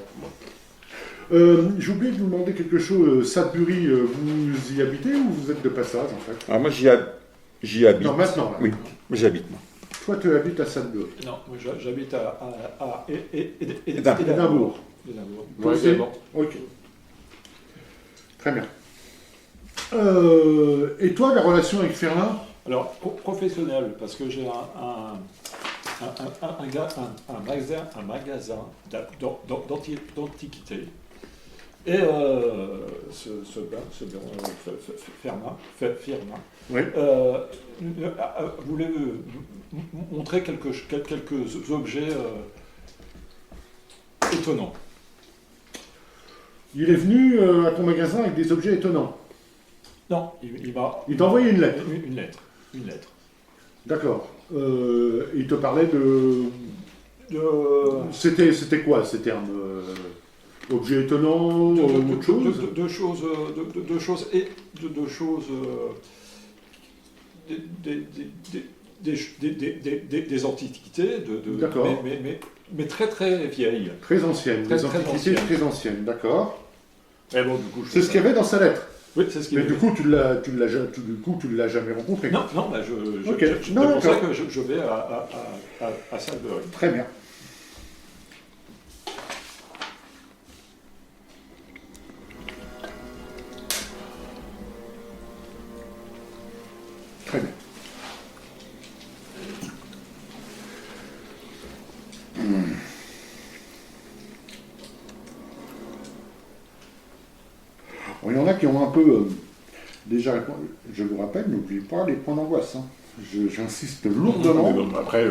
J'ai oublié de vous demander quelque chose. Sudbury, vous y habitez ou vous êtes de passage en fait? Alors moi, j'y habite. Non, maintenant. Là. Oui, j'y habite, moi. Toi, tu habites à Sudbury. Non, moi j'habite à Édimbourg. Édimbourg. Ouais, Aussi également. Ok. Très bien. Et toi, la relation avec Firmin? Alors, professionnel, parce que j'ai un magasin d'antiquités. Et Firmin Oui. voulait montrer quelques objets étonnants. Il est venu à ton magasin avec des objets étonnants. Non, Il t'a envoyé une lettre. Une lettre. D'accord. Il te parlait de... C'était quoi ces termes? Objets étonnants, autre chose? De choses des antiquités, D'accord. mais très très vieilles. Très anciennes, Très, des très antiquités anciennes. très anciennes, d'accord. Et bon, du coup, C'est ce qu'il y avait dans sa lettre. Oui, c'est ce qu'il Mais y du avait. coup, tu ne l'as jamais rencontré. Non, bah, Ok. c'est Non, pour ça d'accord. que je vais à Sudbury. Très bien. Très bien. Bon, il y en a qui ont un peu déjà répondu. Je vous rappelle, n'oubliez pas les points d'angoisse. Hein. J'insiste lourdement. Mais bon, après,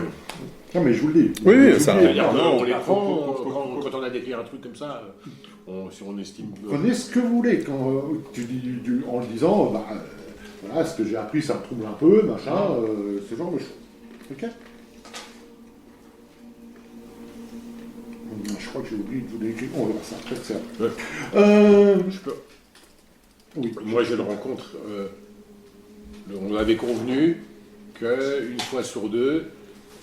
Non, mais je vous le dis. Oui, Je vous ça- le dis. c'est-à-dire, on les Ah, prend quand on a décrit un truc comme ça. Si on estime. Prenez ce que vous voulez quand tu dis en le disant, voilà, ce que j'ai appris, ça me trouble un peu, machin, ce genre de choses. Ok. Je crois que j'ai oublié de vous décrire. On verra ça après. C'est après. Je peux. Oui. Moi, je le rencontre. On avait convenu qu'une fois sur deux,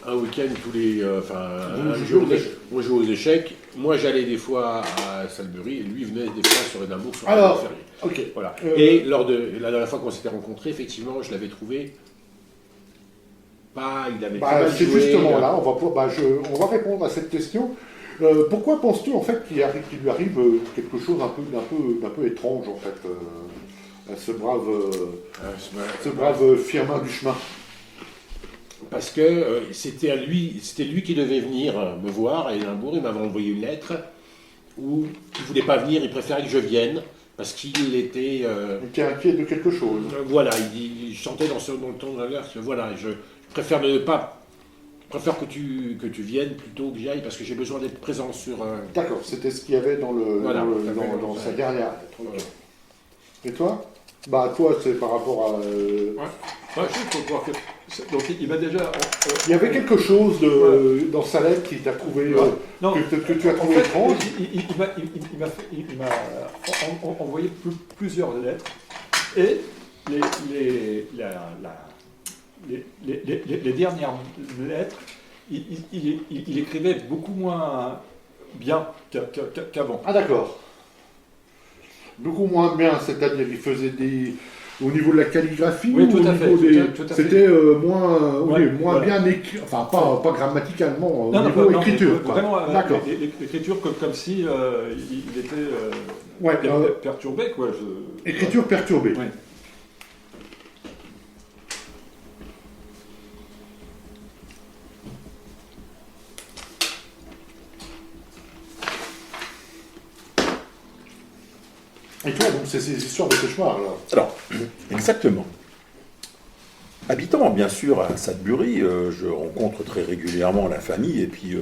un week-end tous les. Vous une jouez aux journée, échecs. on jouait aux échecs. Moi, j'allais des fois à Sudbury et lui venait des fois sur Édimbourg sur Alors, un férié. ok. Voilà. Euh, Et lors de la dernière fois qu'on s'était rencontrés, effectivement, je l'avais trouvé. Il avait pas mal C'est joué, justement là, on va répondre à cette question. Pourquoi penses-tu en fait qu'il lui arrive quelque chose d'un peu étrange en fait à ce brave Firmin du chemin? parce que c'était lui qui devait venir me voir à Édimbourg. Il m'avait envoyé une lettre où il ne voulait pas venir, il préférait que je vienne, parce qu'il était... Il était inquiet de quelque chose. voilà, il chantait dans le ton de la que voilà, je préfère ne pas... Je préfère que tu viennes plutôt que j'y aille, parce que j'ai besoin d'être présent sur... D'accord, c'était ce qu'il y avait dans, Voilà, dans sa dernière lettre. Voilà. Et toi? Bah toi, c'est par rapport à... Je faut voir que. Donc il m'a déjà. Il y avait quelque chose dans sa lettre qui t'a trouvé... Non, que tu as en trouvé fait, étrange. il m'a envoyé plusieurs lettres et les dernières lettres, il écrivait beaucoup moins bien qu'avant. Ah d'accord. Beaucoup moins bien, c'est-à-dire qu'il faisait des... Au niveau de la calligraphie, Oui, ou tout au à fait, niveau des... tout à fait. C'était moins, Ouais, moins voilà. bien écrit, enfin pas grammaticalement, au Non, niveau non, écriture. quoi. vraiment, D'accord. l'écriture comme si il était Ouais, perturbé, quoi. écriture perturbée. Ouais. Et toi, donc c'est ces histoires de cauchemars, alors? Alors, exactement. Habitant bien sûr à Sudbury, je rencontre très régulièrement la famille et puis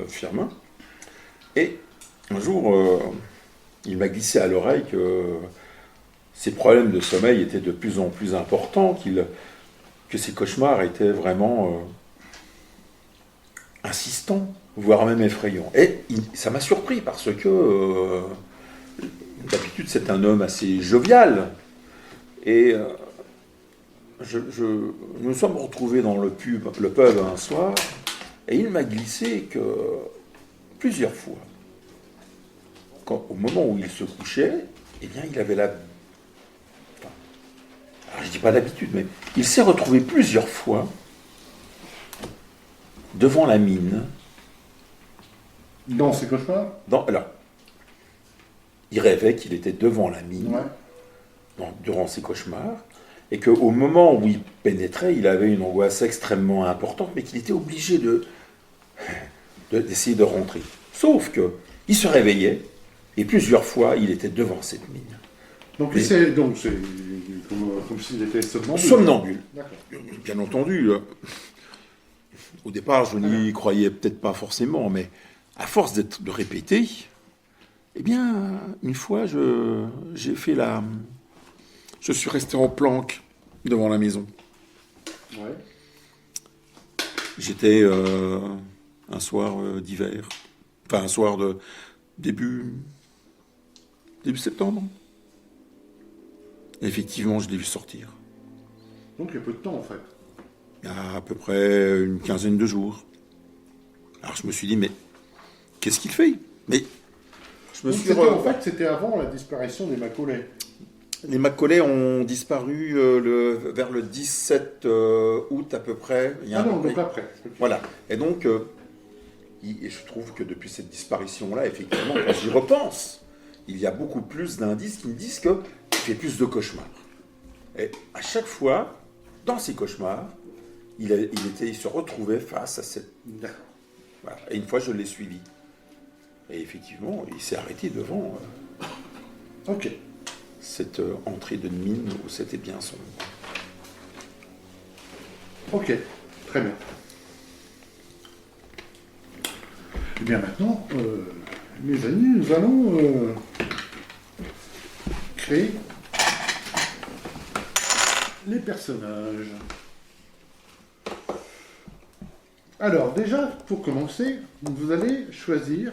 Firmin. Et un jour, il m'a glissé à l'oreille que ses problèmes de sommeil étaient de plus en plus importants, que ses cauchemars étaient vraiment insistants, voire même effrayants. Et ça m'a surpris parce que d'habitude c'est un homme assez jovial. Et nous nous sommes retrouvés dans le pub un soir, et il m'a glissé que plusieurs fois, au moment où il se couchait, eh bien, il avait alors je dis pas d'habitude, mais il s'est retrouvé plusieurs fois devant la mine. Dans ces cauchemars? Alors, il rêvait qu'il était devant la mine Ouais. durant ses cauchemars, et qu'au moment où il pénétrait, il avait une angoisse extrêmement importante, mais qu'il était obligé d'essayer de rentrer. Sauf que il se réveillait, et plusieurs fois, il était devant cette mine. Donc Mais- c'est comme s'il était somnambule. Somnambule. D'accord. Bien entendu, au départ, je n'y croyais peut-être pas forcément, mais à force de répéter, eh bien, une fois, je suis resté en planque devant la maison. Ouais. J'étais un soir d'hiver, enfin un soir de début septembre. Et effectivement, je l'ai vu sortir. Donc il y a peu de temps en fait. Il y a à peu près une quinzaine de jours. Alors je me suis dit, mais qu'est-ce qu'il fait? Mais je me Donc, suis en fait, c'était avant la disparition des Macaulay. Les Macaulay ont disparu vers le 17 août à peu près. Il y a Ah un- non, donc après. Ok. Voilà. Et donc, et je trouve que depuis cette disparition-là, effectivement, quand j'y repense, il y a beaucoup plus d'indices qui me disent qu'il fait plus de cauchemars. Et à chaque fois, dans ces cauchemars, il se retrouvait face à cette... D'accord. Voilà. Et une fois, je l'ai suivi. Et effectivement, il s'est arrêté devant Ok. cette entrée de mine où c'était bien sombre. Ok. Très bien. Et bien maintenant, mes amis, nous allons créer les personnages. Alors déjà, pour commencer, vous allez choisir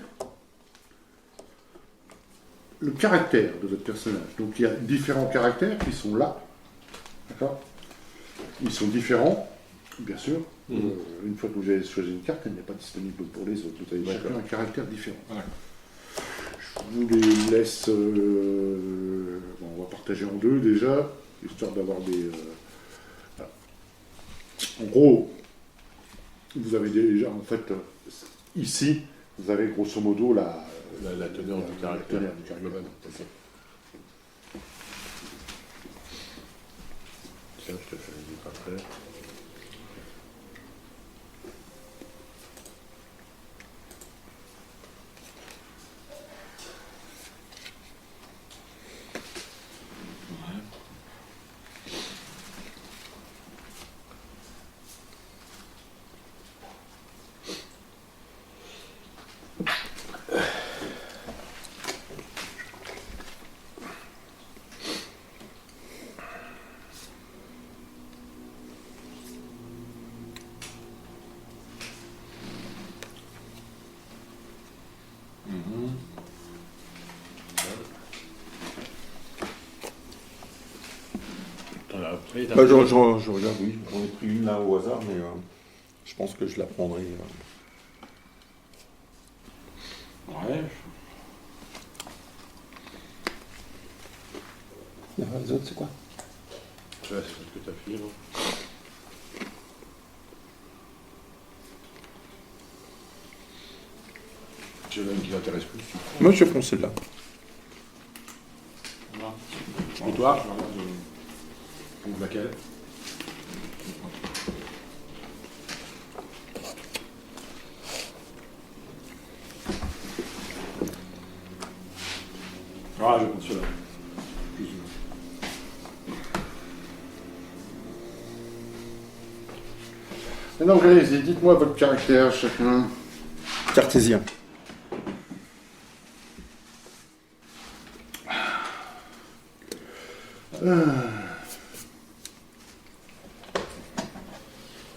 le caractère de votre personnage. Donc il y a différents caractères qui sont là. D'accord? Ils sont différents, bien sûr. Une fois que vous avez choisi une carte, elle n'est pas disponible pour les autres. Vous avez chacun un caractère différent. Ouais. Je vous les laisse... bon, on va partager en deux déjà, histoire d'avoir des... voilà. En gros, vous avez déjà, en fait, ici, vous avez grosso modo la teneur du caractère. teneur du caractère. Ok. Tiens, je te fais une après. Après, Bah, je regarde, oui. J'en ai pris une là au hasard, mais je pense que je la prendrai. Ouais. Les autres, c'est quoi? c'est ce que tu as fait. C'est l'un qui m'intéresse plus. Moi, je prends celle-là. Voilà. Et toi? Je regarde, Donc laquelle? Ah, je prends celui-là. Donc allez-y, dites-moi votre caractère chacun. Cartésien.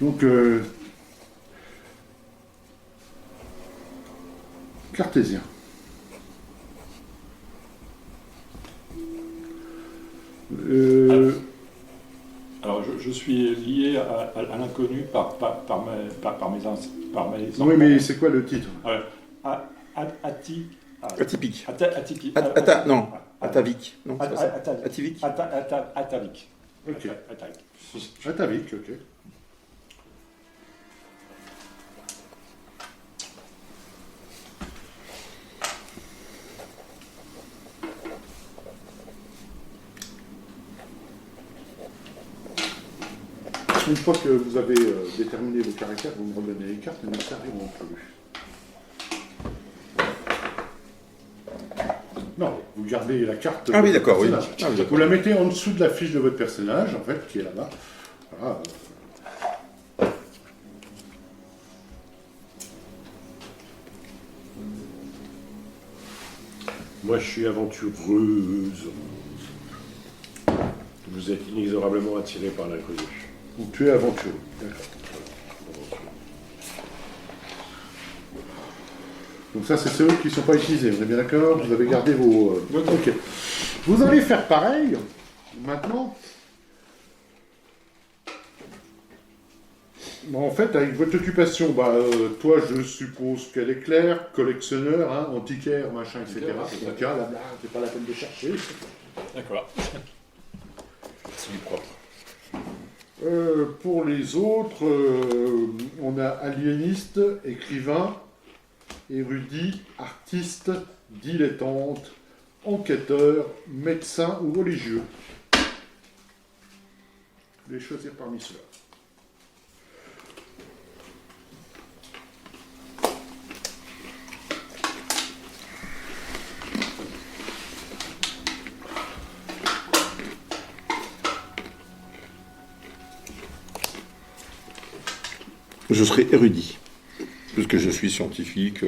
Donc, cartésien. Alors, je suis lié à l'inconnu par mes Oui, mais c'est quoi le titre? Atypique. Atypique. Non, atavique. Non, c'est pas ça. Atypique. Atavique. Ok. Atavique. Atavique, ok. Une fois que vous avez déterminé vos caractères, vous me redonnez les cartes, elles ne serviront plus. Non, vous gardez la carte. Ah oui, de votre d'accord, oui. personnage. Ah oui, d'accord. Vous la mettez en dessous de la fiche de votre personnage, en fait, qui est là-bas. Voilà. Moi, je suis aventureuse. Vous êtes inexorablement attiré par l'inconnu. Donc tu es aventureux. D'accord. Donc ça, c'est ceux qui ne sont pas utilisés. On est bien d'accord? Vous avez gardé vos... Ok. Vous allez faire pareil, maintenant. Bon, en fait, avec votre occupation, toi, je suppose qu'elle est claire, collectionneur, hein, antiquaire, machin, etc. Antiquaire, Donc, là, c'est pas la peine de chercher. D'accord. C'est du propre. Pour les autres, on a aliéniste, écrivain, érudit, artiste, dilettante, enquêteur, médecin ou religieux. Vous pouvez choisir parmi ceux-là. Je serai érudit, puisque je suis scientifique.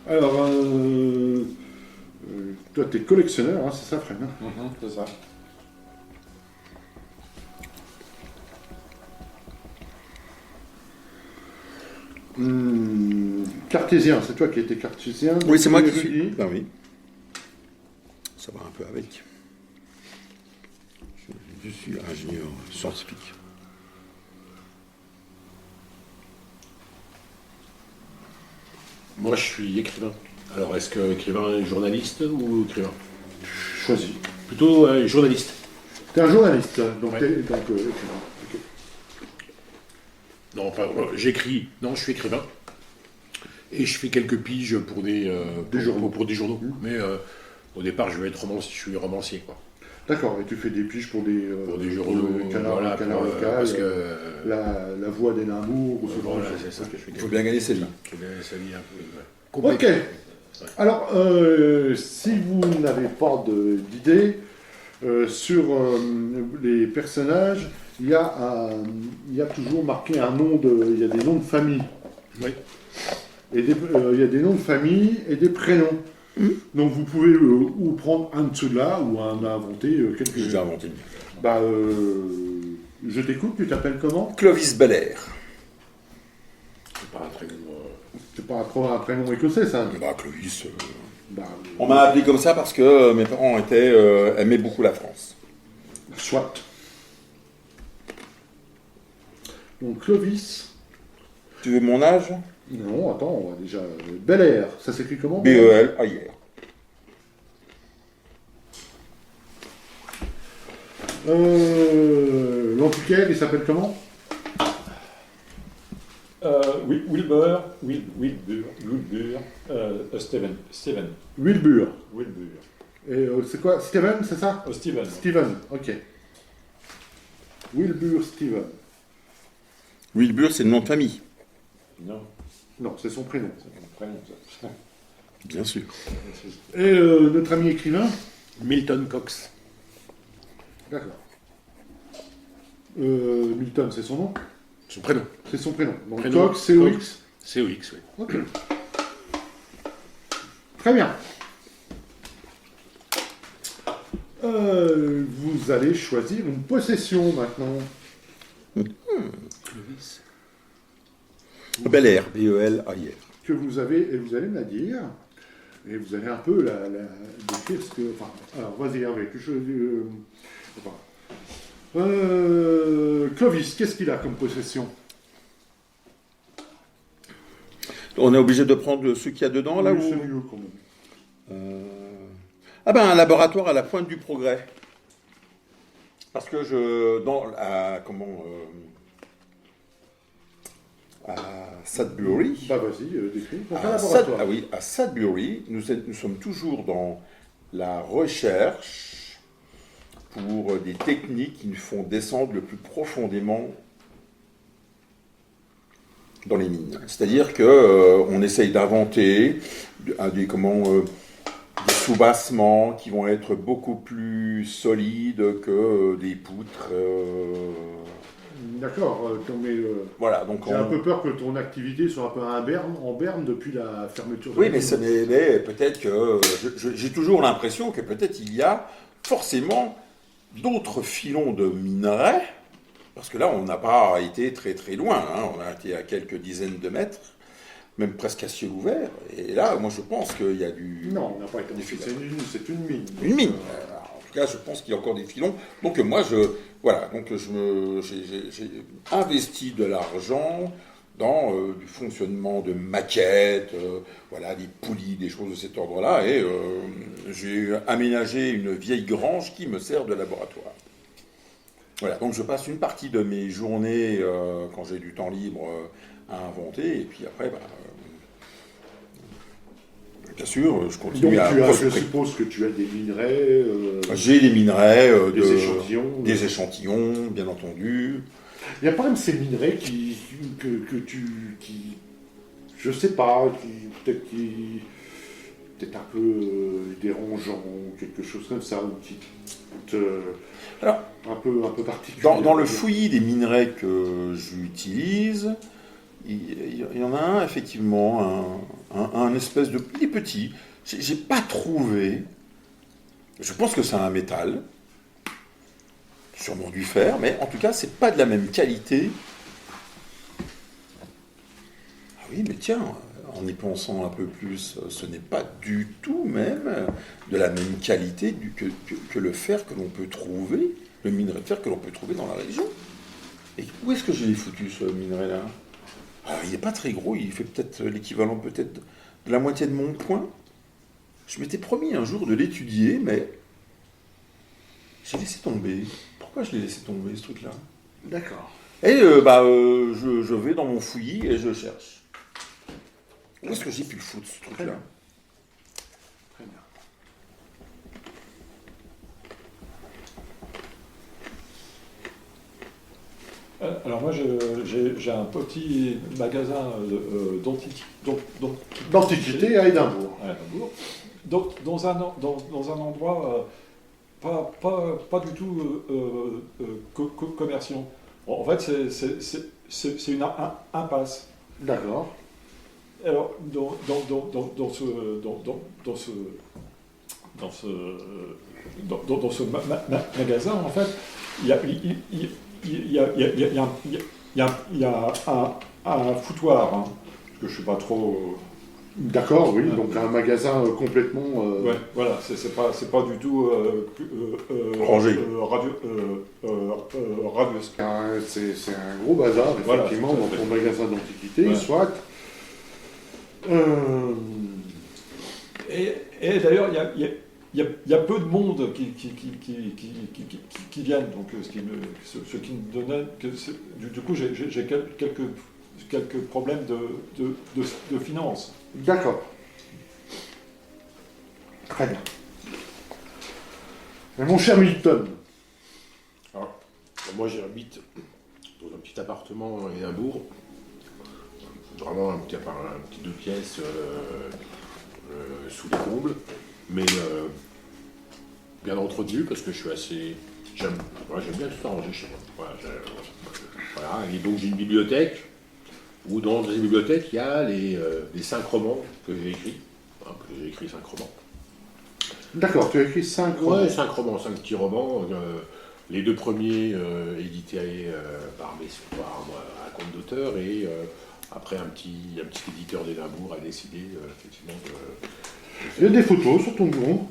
Alors, toi, tu es collectionneur, hein, c'est ça, Fred, hein? C'est ça. Cartésien, c'est toi qui étais cartésien. Oui, c'est moi qui érudit. suis. Ben oui. Ça va un peu avec. Je suis ingénieur scientifique. Moi, je suis écrivain. Alors, est-ce que écrivain journaliste ou écrivain? Choisis. Plutôt journaliste. Tu es un journaliste, donc Ouais. t'es écrivain. Ok. Non, enfin, j'écris. Non, je suis écrivain. Et je fais quelques piges pour des journaux. Pour des journaux. Mais au départ, je vais être romancier. Je suis romancier, quoi. D'accord, et tu fais des piges pour des journaux. le canard, Voilà, canard pour, local, parce que la voix d'Hénimbourg, ou ce genre de voilà, choses. c'est ça. Ok. Je fais Il faut bien gagner sa vie. sa vie un peu. Ok. compliquée. Alors, si vous n'avez pas d'idée sur les personnages, il y a toujours marqué un nom il y a des noms de famille. Oui. et il y a des noms de famille et des prénoms. Donc vous pouvez ou prendre un de ceux-là ou en inventer J'ai quelques. déjà inventé. Bah, je t'écoute, tu t'appelles comment? Clovis Belair. C'est pas un très C'est pas un prénom écossais, ça. Bah, Clovis. Bah, On m'a appelé comme ça parce que mes parents aimaient beaucoup la France. soit. Donc Clovis. Tu veux mon âge? Non, attends, on va déjà. Belair, ça s'écrit comment? BEL, ailleurs. L'antiquaire, il s'appelle comment? Wilbur, Steven. Wilbur. Wilbur. Et c'est quoi? Steven, c'est ça? Steven. Steven, ok. Wilbur Steven. Wilbur, c'est le nom de famille. Non, Non, c'est son prénom. c'est mon prénom, ça. Bien sûr. Et notre ami écrivain? Milton Cox. D'accord. Milton, c'est son nom? Son prénom. C'est son prénom. Donc Prénom, Cox, C-O-X. COX, oui. Ok. Très bien. Vous allez choisir une possession maintenant. Clovis. Belair, B-E-L-A-I-R. Que vous avez, et vous allez me la dire. Et vous allez un peu décrire ce que. Enfin, alors vas-y Hervé, Clovis, qu'est-ce qu'il a comme possession? On est obligé de prendre ce qu'il y a dedans, là Oui, où... c'est mieux quand même. Ah ben, un laboratoire à la pointe du progrès. Parce que à Sudbury... Bah vas-y, décris. Donc, un À laboratoire. à Sudbury, nous sommes toujours dans la recherche pour des techniques qui nous font descendre le plus profondément dans les mines. C'est-à-dire que on essaye d'inventer des soubassements qui vont être beaucoup plus solides que des poutres. D'accord, mais Voilà, donc j'ai un peu peur que ton activité soit un peu en berne depuis la fermeture de oui, la mais, mine. mais peut-être que j'ai toujours l'impression que peut-être il y a forcément d'autres filons de minerais, parce que là on n'a pas été très très loin, hein, on a été à quelques dizaines de mètres, même presque à ciel ouvert, et là moi je pense qu'il y a du... Non, on n'a pas été en filons. c'est une mine. Une mine. En tout cas, je pense qu'il y a encore des filons. Donc moi, j'ai investi de l'argent dans du fonctionnement de maquettes, des poulies, des choses de cet ordre-là, et j'ai aménagé une vieille grange qui me sert de laboratoire. Voilà, donc je passe une partie de mes journées, quand j'ai du temps libre, à inventer, et puis après, bien sûr, je continue Donc à... je suppose que tu as des minerais, J'ai des minerais, des échantillons. des échantillons, bien entendu. Il y a pas même ces minerais je sais pas, peut-être un peu dérangeants, quelque chose comme ça, ou qui Alors, un peu particulier. dans le fouillis des minerais que j'utilise, il y en a un, effectivement, un espèce de... Il est petit. J'ai pas trouvé... Je pense que c'est un métal. Sûrement du fer, mais en tout cas, c'est pas de la même qualité. Ah oui, mais tiens, en y pensant un peu plus, ce n'est pas du tout même de la même qualité que le fer que l'on peut trouver, le minerai de fer que l'on peut trouver dans la région. Et où est-ce que je l'ai foutu, ce minerai-là? Alors, il n'est pas très gros, il fait peut-être l'équivalent peut-être de la moitié de mon poing. Je m'étais promis un jour de l'étudier, mais j'ai laissé tomber. Pourquoi je l'ai laissé tomber, ce truc-là? D'accord. Et je vais dans mon fouillis et je cherche. Où est-ce que j'ai pu le foutre, ce truc-là? Très bien. Alors moi, j'ai un petit magasin D'antiquité à Édimbourg. à Édimbourg, dans un endroit pas du tout commercial. En fait, c'est une impasse. D'accord. Alors, dans ce magasin, en fait, il y a, un foutoir, hein, parce que je ne suis pas trop... D'accord, oui, donc un magasin complètement... Ouais, voilà, c'est pas du tout rangé. Radieux. C'est un gros bazar, Voilà, effectivement, tout à dans fait. ton magasin d'antiquité, Ouais. soit. Et d'ailleurs, il y a peu de monde qui viennent, donc ce qui me donnait... Du coup, j'ai quelques problèmes de finances. D'accord. Très bien. Mais mon cher Milton, Alors, moi, j'habite dans un petit appartement à Édimbourg. Vraiment un petit 2 pièces sous les combles. Mais bien entretenu parce que je suis assez... J'aime bien tout arranger chez moi. Voilà. Et donc j'ai une bibliothèque où dans cette bibliothèque il y a les 5 romans que j'ai écrits. Hein, que j'ai écrit 5 romans. d'accord, tu as écrit 5 romans. Ouais, 5 romans, 5 petits romans. Les 2 premiers édités par un compte d'auteur et après un petit éditeur d'Édimbourg a décidé effectivement de Il y a des photos sur ton bureau.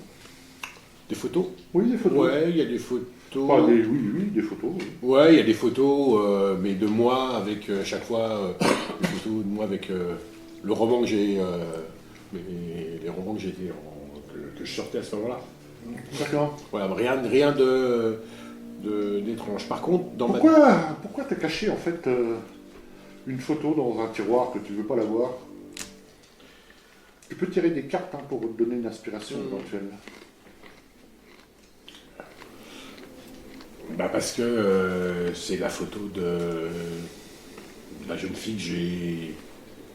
Des photos. Oui, des photos. Ouais, il y a des photos. Oui, des photos. Oui. Ouais, il y a des photos, mais de moi avec chaque fois des photos de moi avec le roman que j'ai, les romans que j'étais que je sortais à ce moment-là. D'accord. Voilà, rien d'étrange. Par contre, dans ma Pourquoi t'as caché en fait une photo dans un tiroir que tu veux pas la voir? Tu peux tirer des cartes hein, pour te donner une inspiration éventuelle. bah parce que c'est la photo de la jeune fille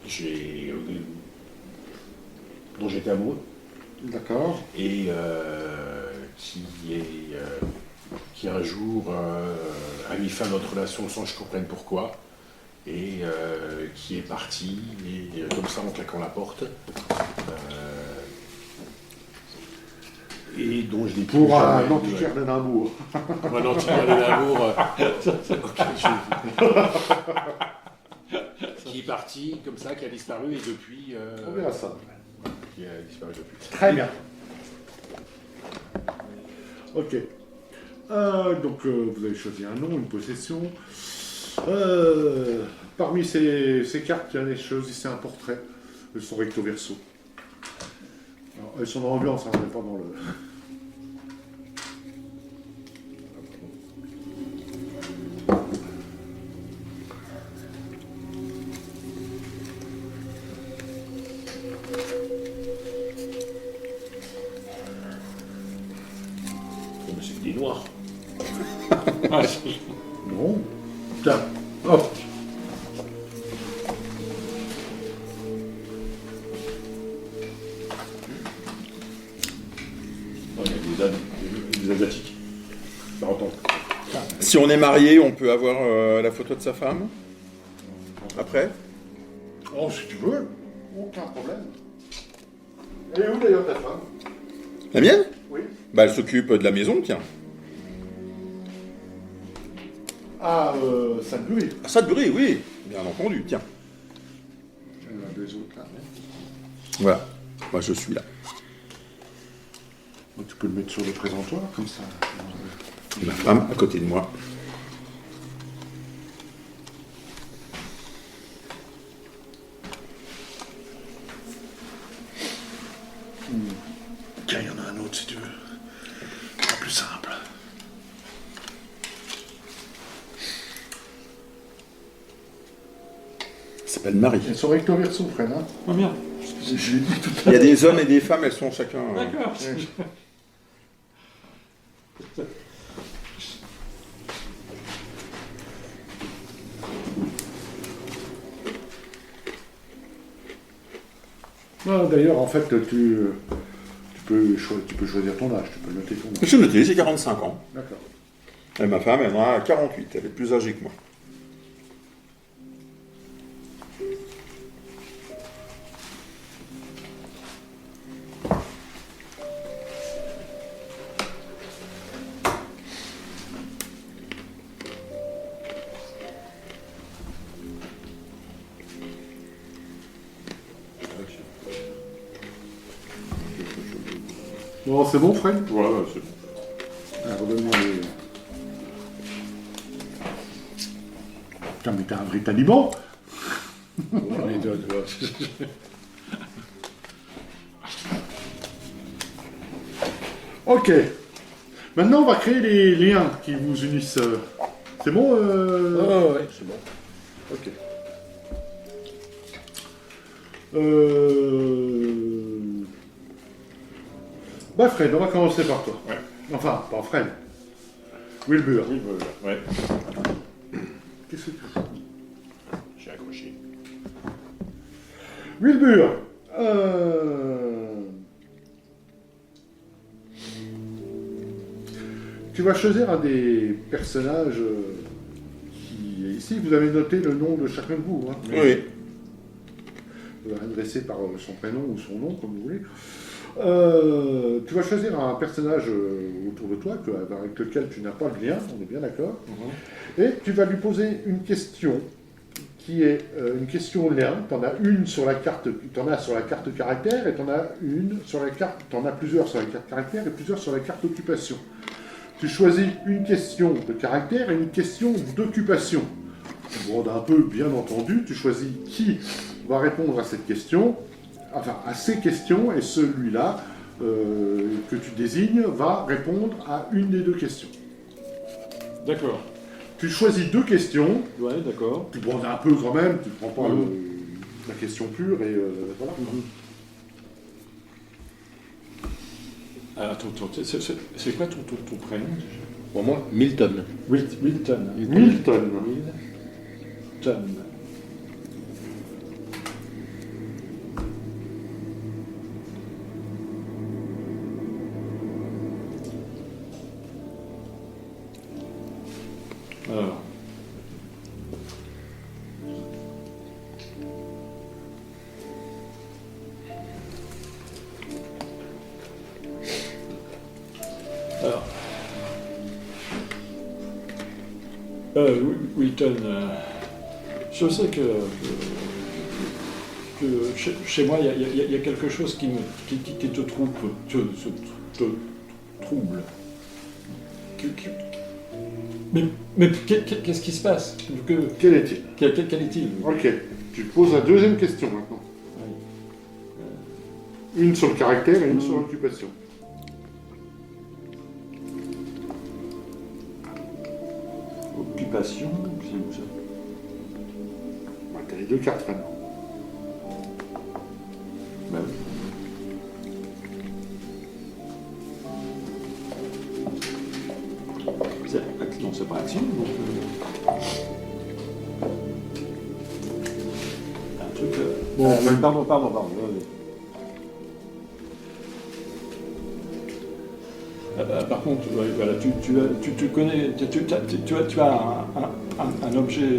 que dont j'étais amoureux. D'accord. Et qui un jour a mis fin à notre relation sans que je comprenne pourquoi, et qui est parti, et comme ça en claquant la porte, et dont je n'ai plus Pour un jamais antiquaire d'Édimbourg. Pour un antiquaire d'Édimbourg, qui est parti comme ça, qui a disparu, et depuis... On verra ça. qui a disparu depuis. Très bien. Ok. Donc vous avez choisi un nom, une possession. Parmi ces cartes, choisissez un portrait. Elles sont recto verso. Alors, elles sont dans l'ambiance, hein, mais pas dans le. Oh, mais c'est des noirs. Non. Tiens. Oh. Oh, il y a des Asiatiques. Ça entend. Si on est marié, on peut avoir la photo de sa femme après. Oh, si tu veux. Aucun problème. Elle est où d'ailleurs ta femme? La mienne? Oui. Bah, elle s'occupe de la maison, tiens. Ah, Sudbury. Ah, Sudbury, oui, bien entendu, tiens. Il y en a deux autres là. Voilà, moi je suis là. Donc, tu peux le mettre sur le présentoir, comme ça. Ma femme à côté de moi. Tiens, il y en a un autre si tu veux. C'est plus simple. Elle s'appelle Marie. Elles sont recto verso, Fred. Hein. Ah, bien. Je l'ai dit tout Il y a des hommes et des femmes, elles sont chacun. D'accord. Ah, d'ailleurs, en fait, tu peux choisir ton âge, tu peux noter ton âge. Je noté, j'ai 45 ans. D'accord. Et ma femme, elle en a 48, elle est plus âgée que moi. réflexion. Bon, c'est bon, Fred? Voilà, c'est bon. Ah, redonne-moi les... Putain, mais t'es un vrai taliban. Ouais, Ok. Maintenant, on va créer les liens qui vous unissent. C'est bon ouais, c'est bon. Ok. Bah Fred, on va commencer par toi. Ouais. Enfin, pas Fred. Wilbur. Oui, voilà. Ouais. Qu'est-ce que tu fais? J'ai accroché. Wilbur. Tu vas choisir un des personnages qui est ici. Vous avez noté le nom de chacun de vous. Hein. Oui. Vous allez adresser par son prénom ou son nom, comme vous voulez. Tu vas choisir un personnage autour de toi avec lequel tu n'as pas de lien, on est bien d'accord. Et tu vas lui poser une question qui est une question lien. Tu en as une sur la carte, t'en as sur la carte caractère et tu en as une sur la carte, tu en as plusieurs sur la carte caractère et plusieurs sur la carte occupation. Tu choisis une question de caractère et une question d'occupation. Tu demandes un peu, bien entendu, tu choisis qui va répondre à cette question, enfin à ces questions, et celui-là que tu désignes va répondre à une des deux questions. D'accord. Tu choisis deux questions, Ouais, d'accord. tu demandes un peu quand même, tu ne prends pas la question pure, et voilà. Attends, c'est quoi ton prénom déjà? Pour moi, Milton. Wilton. Milton. Wilton. Alors. Wilton, je sais que chez moi, il y a quelque chose qui te trouble. Te trouble. Mais qu'est-ce qui se passe? Quel est-il? Quel est-il? Ok, tu poses la deuxième question maintenant. Une sur le caractère et une sur l'occupation. Occupation, c'est où ça? T'as les deux cartes maintenant. Bah oui. Non, c'est pas action, donc... un truc... Bon, pardon. Par contre, ouais, voilà, tu connais, tu as un objet,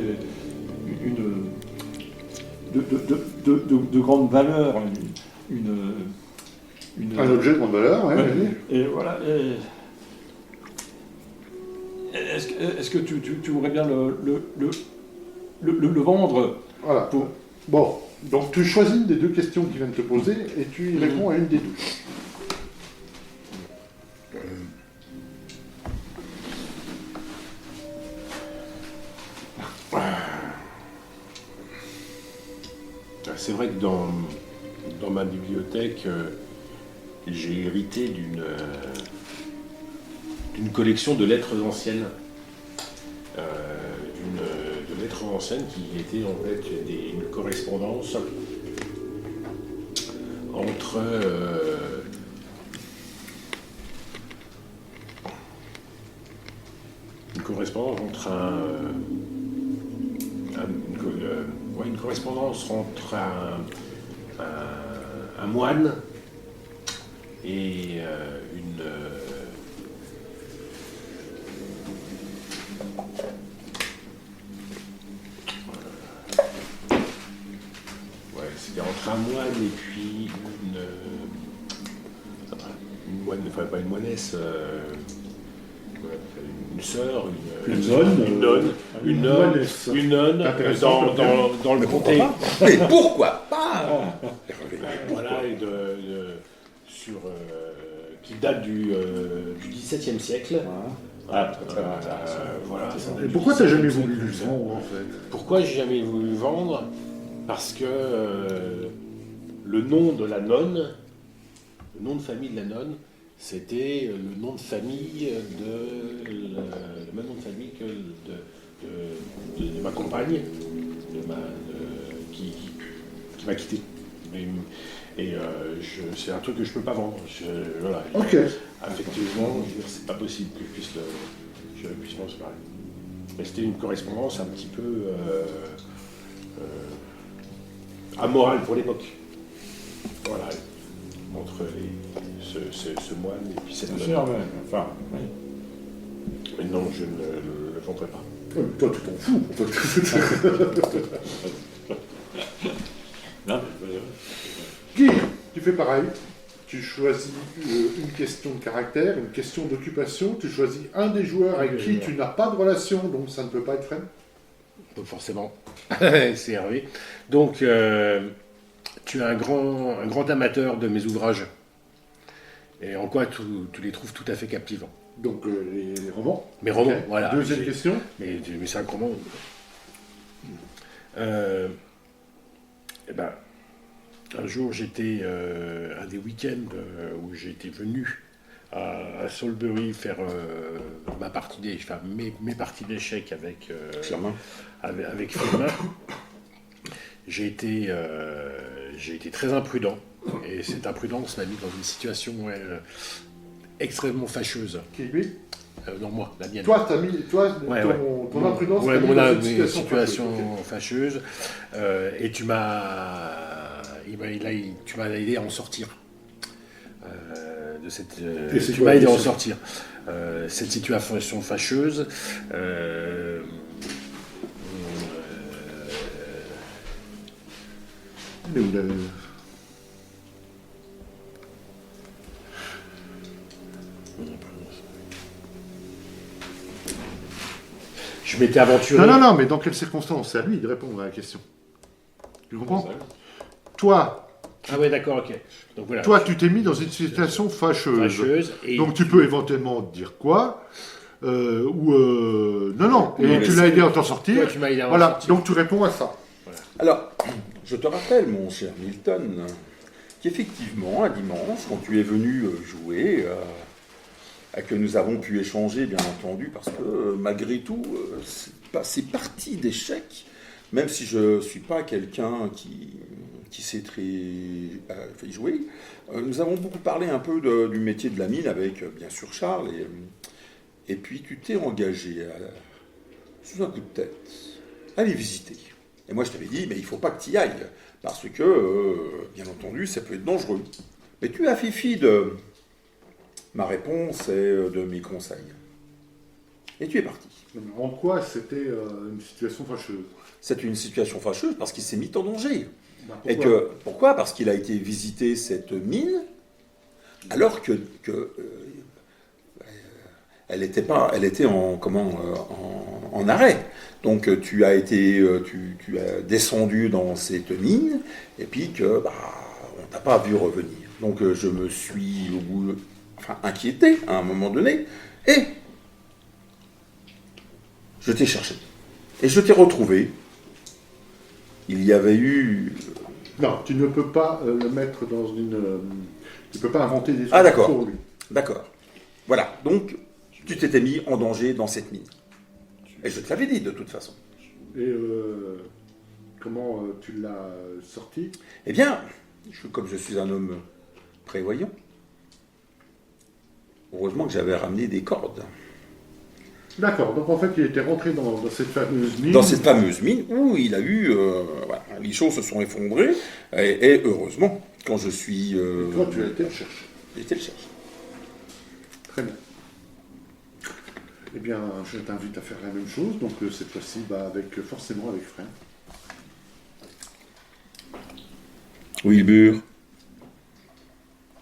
de grande valeur, Un objet de grande valeur, ouais, vas-y. et voilà. Est-ce que tu voudrais bien le vendre? Voilà. Pour... Bon, donc tu choisis une des deux questions qu'ils viennent te poser et tu y réponds à une des deux. C'est vrai que dans ma bibliothèque, j'ai hérité d'une collection de lettres anciennes. De lettres anciennes qui étaient en fait une correspondance entre une correspondance entre un moine et c'était entre un moine et puis une moine, enfin pas une moinesse, une sœur, une nonne Intéressant, dans le comté. Mais pourquoi pas? voilà, qui date du XVIIe siècle. Voilà, ça date Et du pourquoi t'as jamais 17e voulu le siècle. vendre, en fait? Pourquoi j'ai jamais voulu le vendre? Parce que le nom de la nonne, le nom de famille de la nonne, c'était le nom de famille le même nom de famille que de ma compagne, qui m'a quitté. C'est un truc que je peux pas vendre. Voilà. Ok. Effectivement, c'est pas possible que je puisse m'en séparer. Mais c'était une correspondance un petit peu amorale pour l'époque. Voilà. Entre ce moine et puis cette nonne. Enfin, oui. Mais non, je ne le vendrai pas. Ouais, mais toi, tu t'en fous. En fait. Non, Guy, tu fais pareil. Tu choisis une question de caractère, une question d'occupation. Tu choisis un des joueurs avec qui tu n'as pas de relation, donc ça ne peut pas être Fred. Donc forcément, c'est Hervé. Donc, tu es un grand amateur de mes ouvrages. Et en quoi tu les trouves tout à fait captivants? Donc les romans. Mes romans, Ok. voilà. Deuxième question. Mais 5 romans. Un jour, j'étais un des week-ends où j'étais venu à Salisbury faire mes parties d'échecs avec Firmin. J'ai été très imprudent et cette imprudence m'a mis dans une situation extrêmement fâcheuse. Qui lui? Non, moi, la mienne. Toi, Ouais, ton imprudence Ouais, t'a mis mon dans une situation fâcheuse. Et tu m'as aidé à en sortir. Tu m'as aidé à en sortir. Cette situation fâcheuse. Il est où, là? Je m'étais aventuré. Non, mais dans quelles circonstances? C'est à lui de répondre à la question. Tu comprends? Toi, Ah ouais, d'accord, ok. Donc voilà. toi, tu t'es mis dans une situation fâcheuse. Et Donc tu peux éventuellement dire quoi? Non. Et tu l'as aidé à t'en sortir. toi, tu m'as aidé à en Voilà, sortir. donc tu réponds à ça. Alors, je te rappelle, mon cher Milton, qu'effectivement, un dimanche, quand tu es venu jouer, et que nous avons pu échanger, bien entendu, parce que malgré tout, ces parties d'échecs, même si je ne suis pas quelqu'un qui sait fait jouer, nous avons beaucoup parlé un peu du métier de la mine avec, bien sûr, Charles, et puis tu t'es engagé, sous un coup de tête, à les visiter. Et moi, je t'avais dit, mais il ne faut pas que tu y ailles, parce que, bien entendu, ça peut être dangereux. Mais tu as fait fi de ma réponse et de mes conseils. Et tu es parti. En quoi c'était une situation fâcheuse? C'est une situation fâcheuse parce qu'il s'est mis en danger. Pourquoi? Pourquoi? Parce qu'il a été visiter cette mine, alors que elle était en arrêt. Donc tu as descendu dans cette mine et puis on t'a pas vu revenir. Donc je me suis inquiété à un moment donné et je t'ai cherché et je t'ai retrouvé. Il y avait eu... Non, tu ne peux pas le mettre dans une... tu ne peux pas inventer des Ah, trucs d'accord. pour lui. D'accord. Voilà. Donc, tu t'étais mis en danger dans cette mine. Et je te l'avais dit, de toute façon. Et comment tu l'as sorti? Eh bien, comme je suis un homme prévoyant, heureusement que j'avais ramené des cordes. D'accord, donc en fait, il était rentré dans cette fameuse mine. Dans cette fameuse mine où il a eu... les choses se sont effondrées. Et heureusement, quand je suis... Toi, tu as été le chercher. J'ai été le chercher. Très bien. Eh bien, je t'invite à faire la même chose, donc cette fois-ci, forcément avec Fred. Wilbur,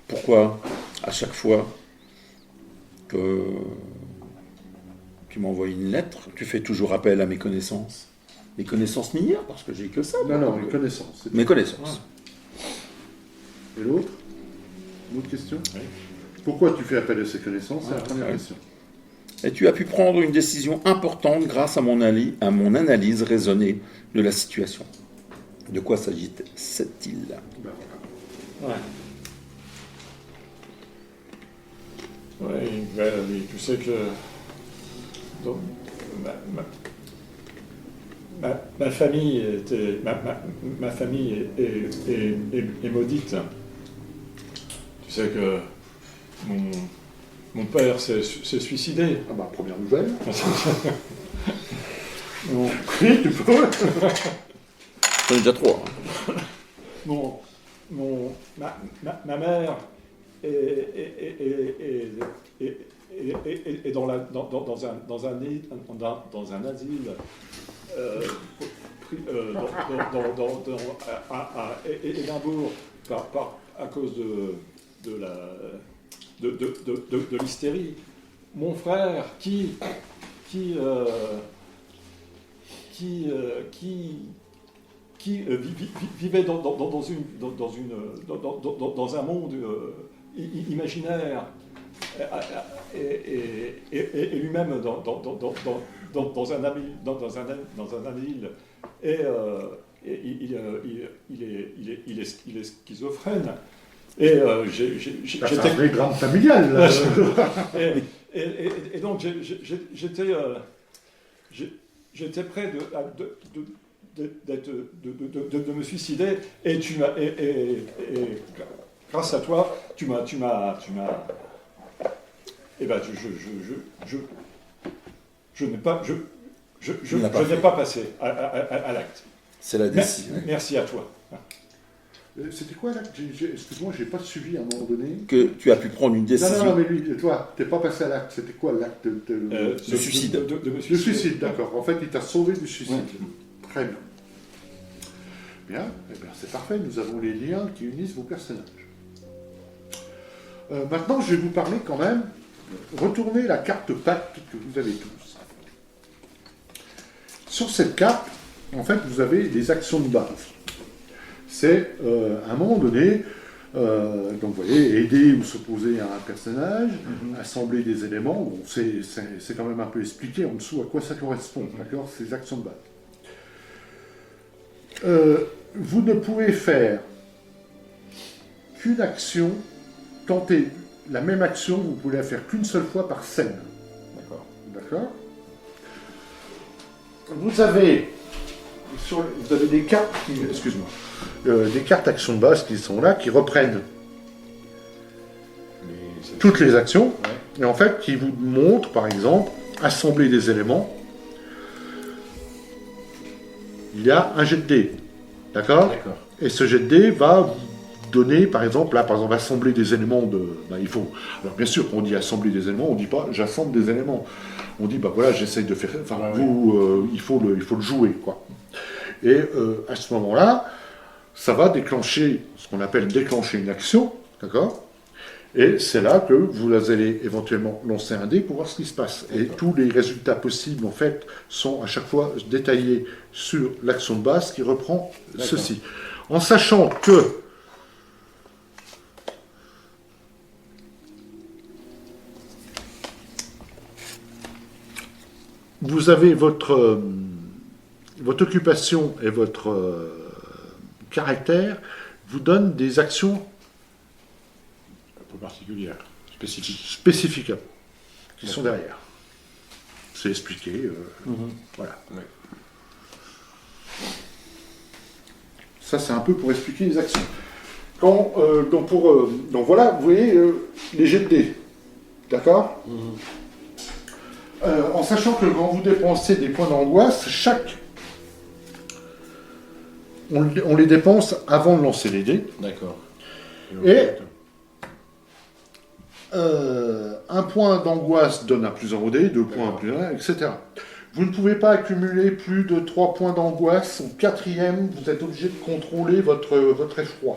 pourquoi à chaque fois que tu m'envoies une lettre, tu fais toujours appel à mes connaissances? Mes connaissances minières, parce que j'ai que ça. Non, mes connaissances. Mes connaissances. Et l'autre? Une autre question? Oui. Pourquoi tu fais appel à ces connaissances? C'est la première ouais. question. Et tu as pu prendre une décision importante grâce à mon analyse raisonnée de la situation. De quoi s'agit-il? Ben voilà. Ouais. Oui, tu sais que donc, ma famille était ma famille est maudite. Tu sais que mon père s'est suicidé. Ah bah, première nouvelle. Mon, Oui, tu peux. J'en ai déjà trois. Hein. ma mère est dans un asile à Édimbourg à cause de l'hystérie. Mon frère qui vivait dans un monde imaginaire et lui-même dans un asile et il est schizophrène et C'est un vrai drame familial. Là. et donc j'étais prêt de me suicider et tu m'as et grâce à toi tu m'as et ben je n'ai pas passé à l'acte. C'est la décision. Merci à toi. C'était quoi l'acte? Excuse-moi, j'ai pas suivi à un moment donné. Que tu as pu prendre une décision. Non, mais lui, toi, t'es pas passé à l'acte. C'était quoi l'acte Le suicide. De me Le suicider. suicide, d'accord. En fait, il t'a sauvé du suicide. Ouais. Très bien. Bien, eh bien c'est parfait. Nous avons les liens qui unissent vos personnages. Maintenant, je vais vous parler quand même. Retournez la carte pacte que vous avez tous. Sur cette carte, en fait, vous avez des actions de base. C'est, à un moment donné, donc vous voyez, aider ou s'opposer à un personnage, assembler des éléments, bon, c'est quand même un peu expliqué en dessous à quoi ça correspond, d'accord, ces actions de base. Vous ne pouvez faire qu'une action, tenter la même action, vous pouvez la faire qu'une seule fois par scène. D'accord. D'accord. Vous avez des cartes excuse-moi, des cartes actions de base qui sont là, qui reprennent toutes les actions, Ouais. et en fait, qui vous montrent, par exemple, assembler des éléments. Il y a un jet de dés, d'accord. D'accord. Et ce jet de dés va vous donner, par exemple, assembler des éléments de... il faut... Alors, bien sûr, quand on dit assembler des éléments, on ne dit pas « j'assemble des éléments ». On dit, voilà, j'essaye de faire... Enfin, il faut le jouer, quoi. Et à ce moment-là, ça va déclencher, ce qu'on appelle déclencher une action, d'accord. Et c'est là que vous allez éventuellement lancer un dé pour voir ce qui se passe. Et tous les résultats possibles, en fait, sont à chaque fois détaillés sur l'action de base qui reprend ceci. En sachant que vous avez votre occupation et votre caractère vous donnent des actions Un peu particulière, spécifique. spécifiques qui sont derrière. C'est expliqué. Voilà. Ouais. Ça, c'est un peu pour expliquer les actions. Donc voilà, vous voyez les jets de dés. D'accord. En sachant que quand vous dépensez des points d'angoisse, on les dépense avant de lancer les dés. D'accord. Et un point d'angoisse donne un plus 1 au dé, 2 points, un plus 1, etc. Vous ne pouvez pas accumuler plus de 3 points d'angoisse. Au 4e, vous êtes obligé de contrôler votre effroi.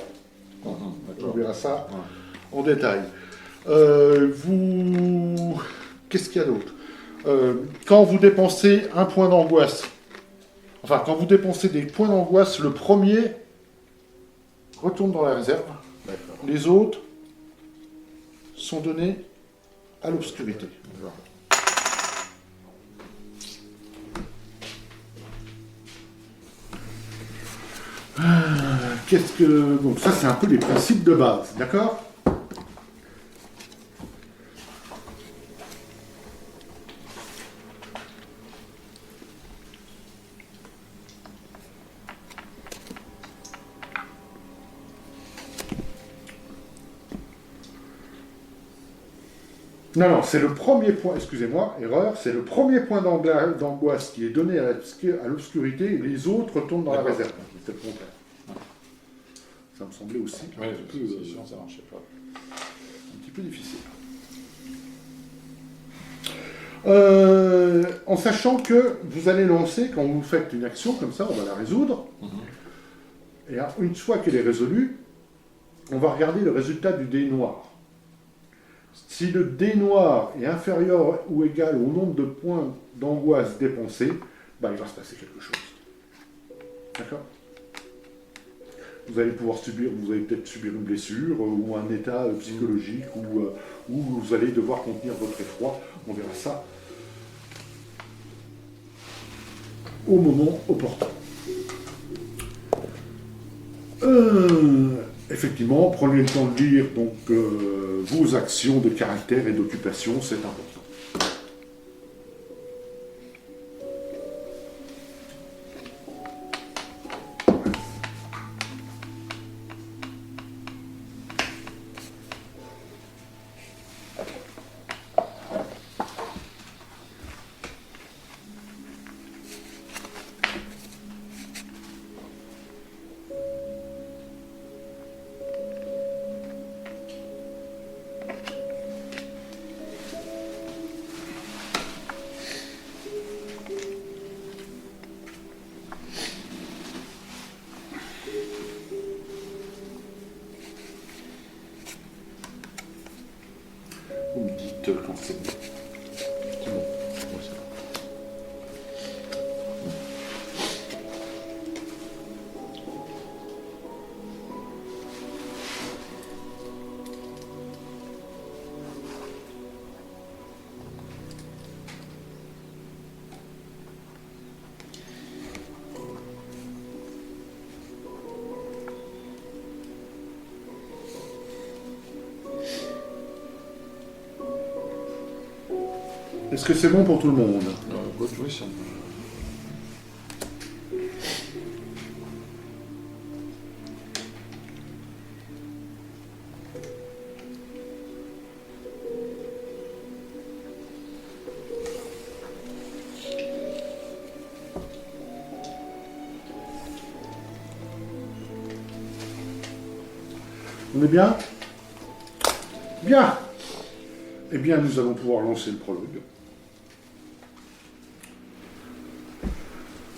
On verra ça en détail. Qu'est-ce qu'il y a d'autre? Quand vous dépensez un point d'angoisse, quand vous dépensez des points d'angoisse, le premier retourne dans la réserve. D'accord. Les autres sont donnés à l'obscurité. Donc ça, c'est un peu les principes de base, d'accord? Non, c'est le premier point, excusez-moi, erreur, c'est le premier point d'angoisse qui est donné à l'obscurité et les autres tombent dans la réserve. C'est le contraire. Ça me semblait aussi Ouais, un peu, sinon ça marchait pas. un petit peu difficile. En sachant que vous allez lancer, quand vous faites une action comme ça, on va la résoudre, et une fois qu'elle est résolue, on va regarder le résultat du dé noir. Si le dé noir est inférieur ou égal au nombre de points d'angoisse dépensés, il va se passer quelque chose. D'accord? Vous allez peut-être subir une blessure ou un état psychologique ou vous allez devoir contenir votre effroi. On verra ça au moment opportun. Effectivement, prenez le temps de lire donc, vos actions de caractère et d'occupation, c'est important. Vous me dites quand c'est bon. C'est bon. Ouais, c'est bon. Est-ce que c'est bon pour tout le monde? Good, oui, ça. On est bien? Bien! Eh bien, nous allons pouvoir lancer le prologue.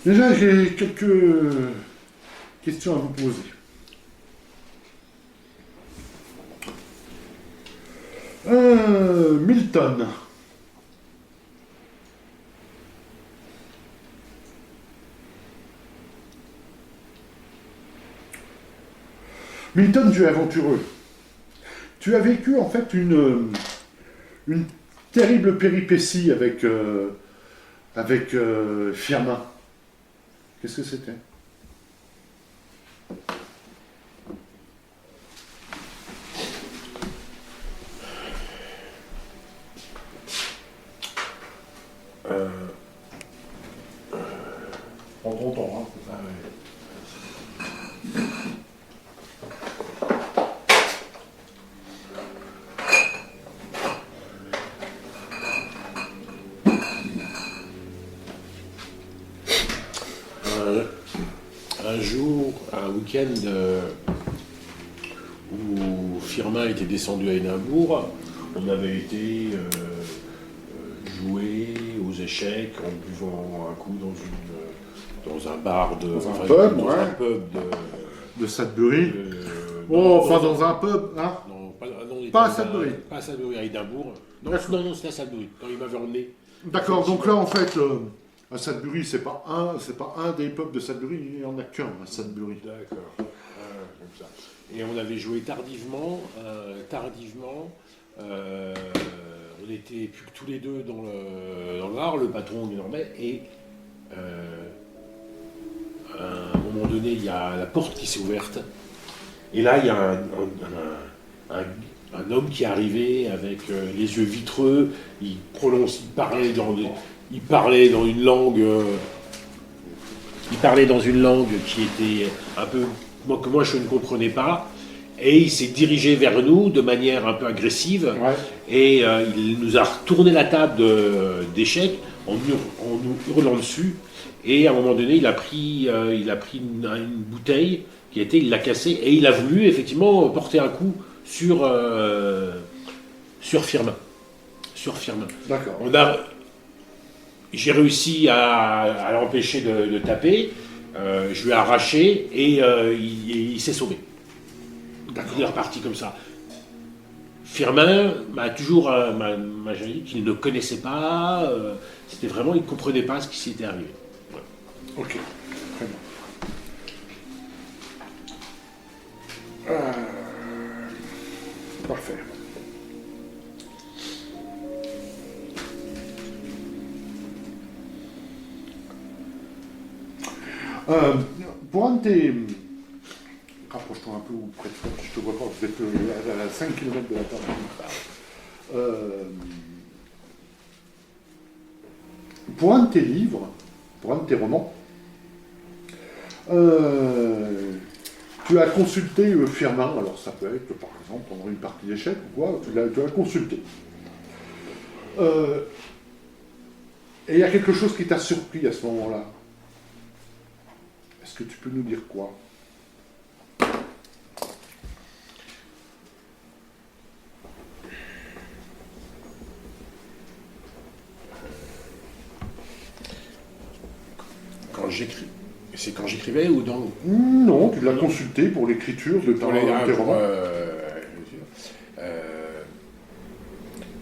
Déjà, j'ai quelques questions à vous poser. Milton. Milton, tu es aventureux. Tu as vécu en fait une terrible péripétie avec Firmin. Qu'est-ce que c'était? Prends ton temps, hein. Ah ouais. Un jour, un week-end où Firmin était descendu à Édimbourg, on avait été jouer aux échecs en buvant un coup dans un bar de... Dans un enfin, pub, dans ouais. un pub De Sudbury. non, Enfin, dans un pub, hein? non, non, il Pas à était Sudbury. Pas à Sudbury, à Édimbourg. Non, D'accord. non, c'était à Sudbury. Non, il m'avait emmené. D'accord, donc là, en fait, à Sudbury, c'est pas un des pubs de Sudbury, il n'y en a qu'un à Sudbury. D'accord. Comme ça. et on avait joué tardivement. On était plus que tous les deux dans le bar, le patron nous dormait, et à un moment donné, il y a la porte qui s'est ouverte, et là, il y a un homme qui est arrivé avec les yeux vitreux, il parlait dans une langue qui était un peu que moi je ne comprenais pas, et il s'est dirigé vers nous de manière un peu agressive, et il nous a retourné la table d'échecs en nous hurlant dessus, et à un moment donné il a pris une bouteille il l'a cassée, et il a voulu effectivement porter un coup sur Firmin. D'accord. J'ai réussi à l'empêcher de taper, je lui ai arraché, et il s'est sauvé. Il est reparti comme ça. Firmin m'a toujours dit qu'il ne connaissait pas, c'était vraiment, il ne comprenait pas ce qui s'était arrivé. Ouais. Ok, très bien. Parfait. Pour un de tes... Rapproche-toi un peu ou près de toi, je te vois pas, vous êtes à 5 km de la table. Pour un de tes livres, pour un de tes romans, tu as consulté Firmin, alors ça peut être par exemple pendant une partie d'échecs ou quoi, tu l'as consulté. Et il y a quelque chose qui t'a surpris à ce moment-là. Est-ce que tu peux nous dire quoi ? C'est quand j'écrivais ou dans... Non, tu l'as consulté pour l'écriture de tes romans.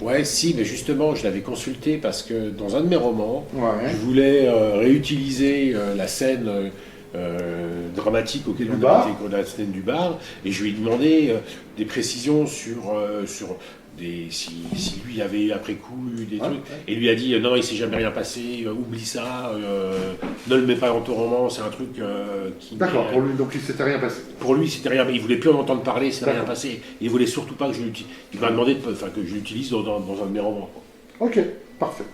Ouais, si, mais justement, je l'avais consulté parce que dans un de mes romans, Ouais. je voulais réutiliser la scène dramatique auquel on a été, la scène du bar, et je lui ai demandé des précisions sur si lui avait après coup eu des trucs, et lui a dit non, il s'est jamais rien passé, oublie ça, ne le mets pas dans ton roman, c'est un truc qui... D'accord, pour lui, donc il s'était rien passé. Pour lui, c'était rien, mais il voulait plus en entendre parler, c'était rien passé. Il voulait surtout pas que je l'utilise. Il m'a demandé que je l'utilise dans un de mes romans. Ok, parfait.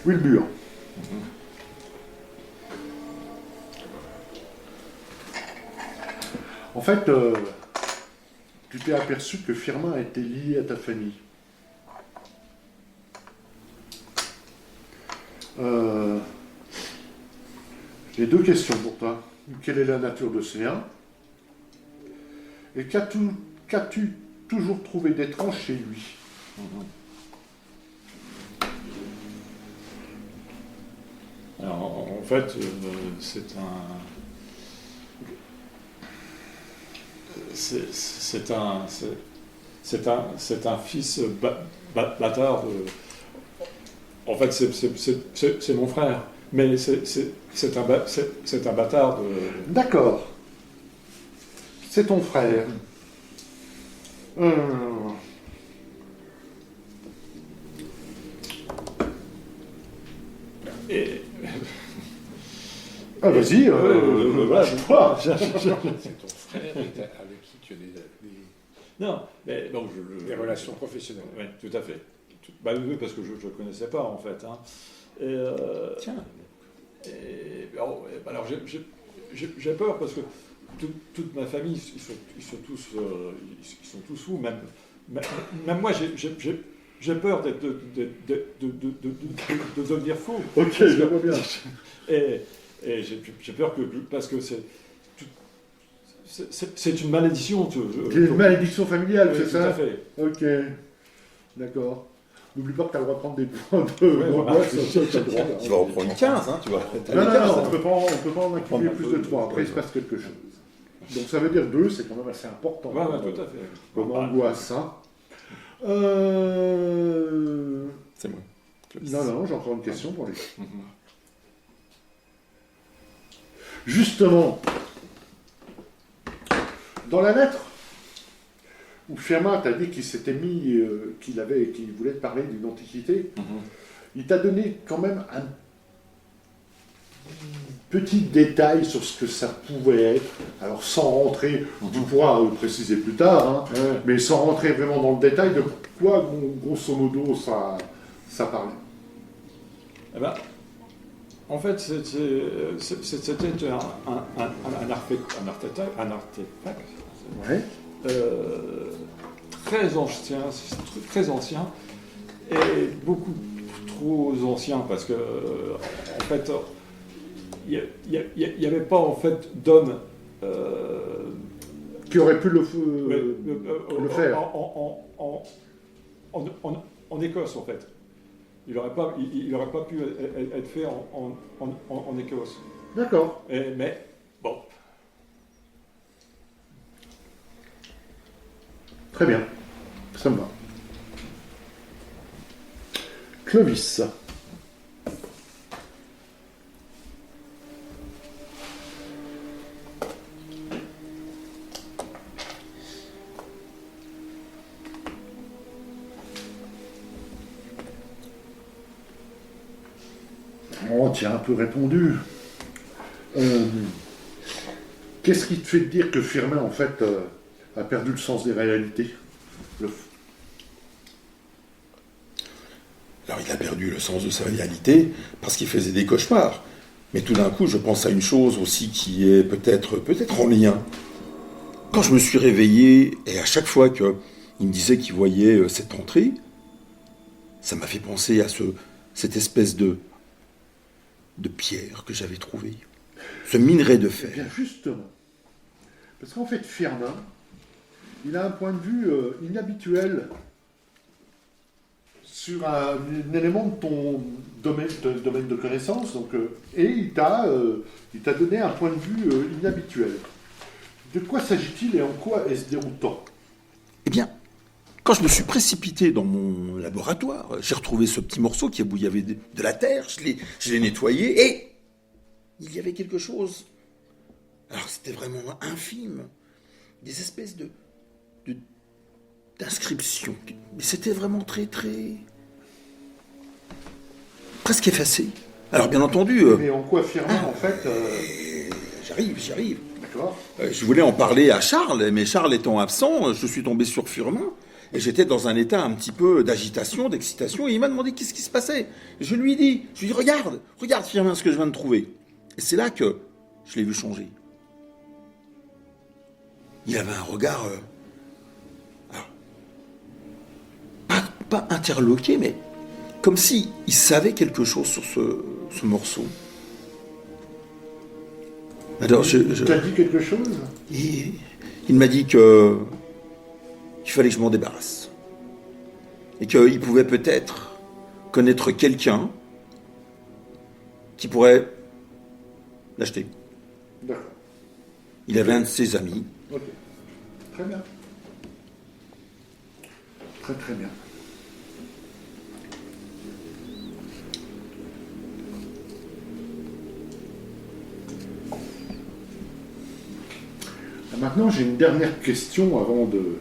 Wilbur. En fait, tu t'es aperçu que Firmin était lié à ta famille. J'ai deux questions pour toi. Quelle est la nature de ce lien? Et qu'as-tu toujours trouvé d'étrange chez lui? Alors, en fait, c'est un fils bâtard. En fait, c'est mon frère, mais c'est un bâtard de... D'accord. C'est ton frère. Et... Ah, vas-y, lâche-toi. C'est ton frère avec qui tu as Non, mais donc des relations professionnelles. Oui, tout à fait. Bah oui, parce que je ne connaissais pas, en fait. Hein. Tiens. Alors, j'ai peur, parce que toute ma famille, ils sont tous fous. Même moi, j'ai peur de devenir fou. Ok, je vois bien. Et j'ai peur parce que c'est une malédiction. Une malédiction familiale, c'est ça? Tout à fait. Ok, d'accord. N'oublie pas que tu as le droit de prendre des points d'angoisse. Tu vas reprendre 15, hein, tu vois. Non, on peut pas en accumuler plus de 3. Après, il se passe quelque chose. Donc ça veut dire 2, c'est quand même assez important. Ouais, tout à fait. Comme angoisse, hein. C'est moi. Non, j'ai encore une question pour les... Justement, dans la lettre où Firmin t'a dit qu'il s'était mis, qu'il voulait te parler d'une antiquité, il t'a donné quand même un petit détail sur ce que ça pouvait être. Alors sans rentrer, tu pourras le préciser plus tard, hein, mais sans rentrer vraiment dans le détail de quoi, grosso modo, ça parlait. Eh ben, en fait, c'était un artefact Ouais. très ancien et beaucoup trop ancien parce que en fait il n'y avait pas en fait d'homme Qui aurait pu le faire. En Écosse en fait. Il n'aurait pas pu être fait en Écosse. D'accord. Mais bon. Très bien. Ça me va. Clovis. Oh, tu as un peu répondu. Qu'est-ce qui te fait dire que Firmin, en fait, a perdu le sens des réalités? Alors il a perdu le sens de sa réalité parce qu'il faisait des cauchemars. Mais tout d'un coup, je pense à une chose aussi qui est peut-être en lien. Quand je me suis réveillé, et à chaque fois qu'il me disait qu'il voyait cette entrée, ça m'a fait penser à cette espèce de pierre que j'avais trouvée. Ce minerai de Eh fer. bien, justement. Parce qu'en fait, Firmin, il a un point de vue inhabituel sur un élément de ton domaine de connaissance, donc, et il t'a donné un point de vue inhabituel. De quoi s'agit-il et en quoi est-ce déroutant? Eh bien, quand je me suis précipité dans mon laboratoire, j'ai retrouvé ce petit morceau où il y avait de la terre, je l'ai nettoyé et il y avait quelque chose. Alors c'était vraiment infime, des espèces d'inscriptions, mais c'était vraiment très presque effacé. Alors bien entendu... Mais en quoi Firmin, en fait... J'y arrive. D'accord. Je voulais en parler à Charles, mais Charles étant absent, je suis tombé sur Firmin. Et j'étais dans un état un petit peu d'agitation, d'excitation, et il m'a demandé qu'est-ce qui se passait. Je lui ai dit, regarde Firmin, ce que je viens de trouver. Et c'est là que je l'ai vu changer. Il avait un regard, pas interloqué, mais comme si il savait quelque chose sur ce morceau. Alors, Tu as dit quelque chose? il m'a dit qu'il fallait que je m'en débarrasse. Et qu'il pouvait peut-être connaître quelqu'un qui pourrait l'acheter. D'accord. Il avait un de ses amis. Ok. Très bien. Très bien. Maintenant, j'ai une dernière question avant de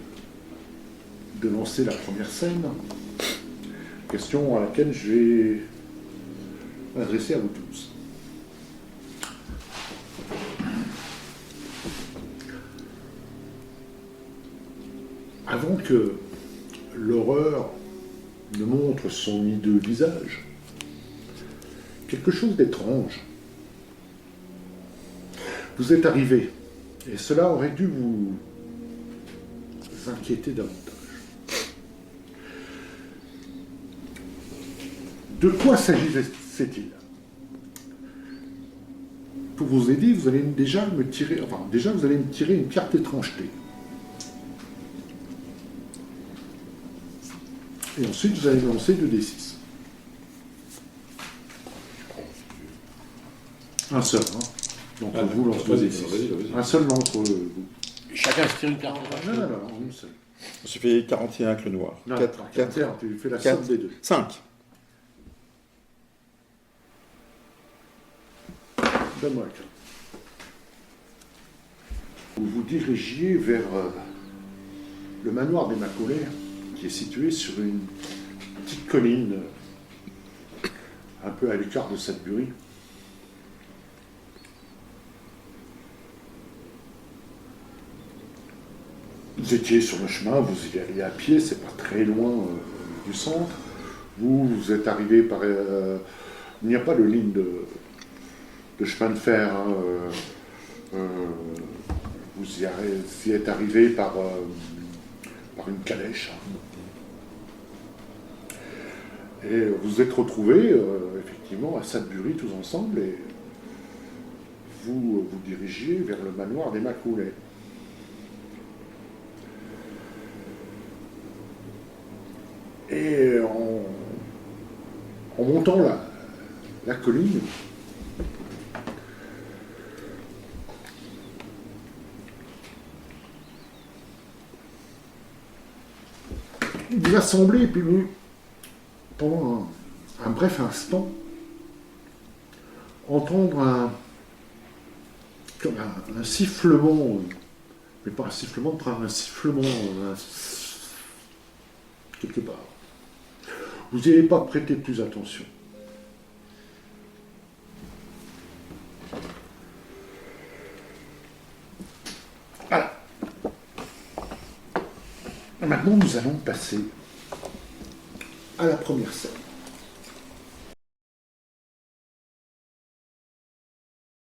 lancer la première scène. Question à laquelle je vais m'adresser à vous tous. Avant que l'horreur ne montre son hideux visage, quelque chose d'étrange vous est arrivé. Et cela aurait dû vous inquiéter davantage. De quoi s'agissait-il? Pour vous aider, vous allez déjà me tirer une carte étrangeté. Et ensuite, vous allez lancer 2d6. Un seul, hein. Donc vous lance 2d6. Un seul d'entre vous. Chacun se tire une carte. Non, une seule. J'ai fait 41 avec le noir. Non, 4, 4, tu fais la somme des deux. 5. Donne-moi la carte. Vous vous dirigiez vers le manoir des Macaulay, qui est situé sur une petite colline, un peu à l'écart de Sudbury. Vous étiez sur le chemin, vous y alliez à pied, c'est pas très loin du centre. Vous êtes arrivé par... il n'y a pas de ligne de chemin de fer. Hein, vous y êtes arrivé par une calèche. Et vous êtes retrouvés, effectivement, à Sudbury tous ensemble, et vous vous dirigiez vers le manoir des Macaulay. Et en montant la colline, vous assemblez, et puis vous, pendant un bref instant, entendre comme un sifflement, mais pas un sifflement de train, un sifflement quelque part. Vous n'y avez pas prêté plus attention. Voilà. Maintenant, nous allons passer à la première scène.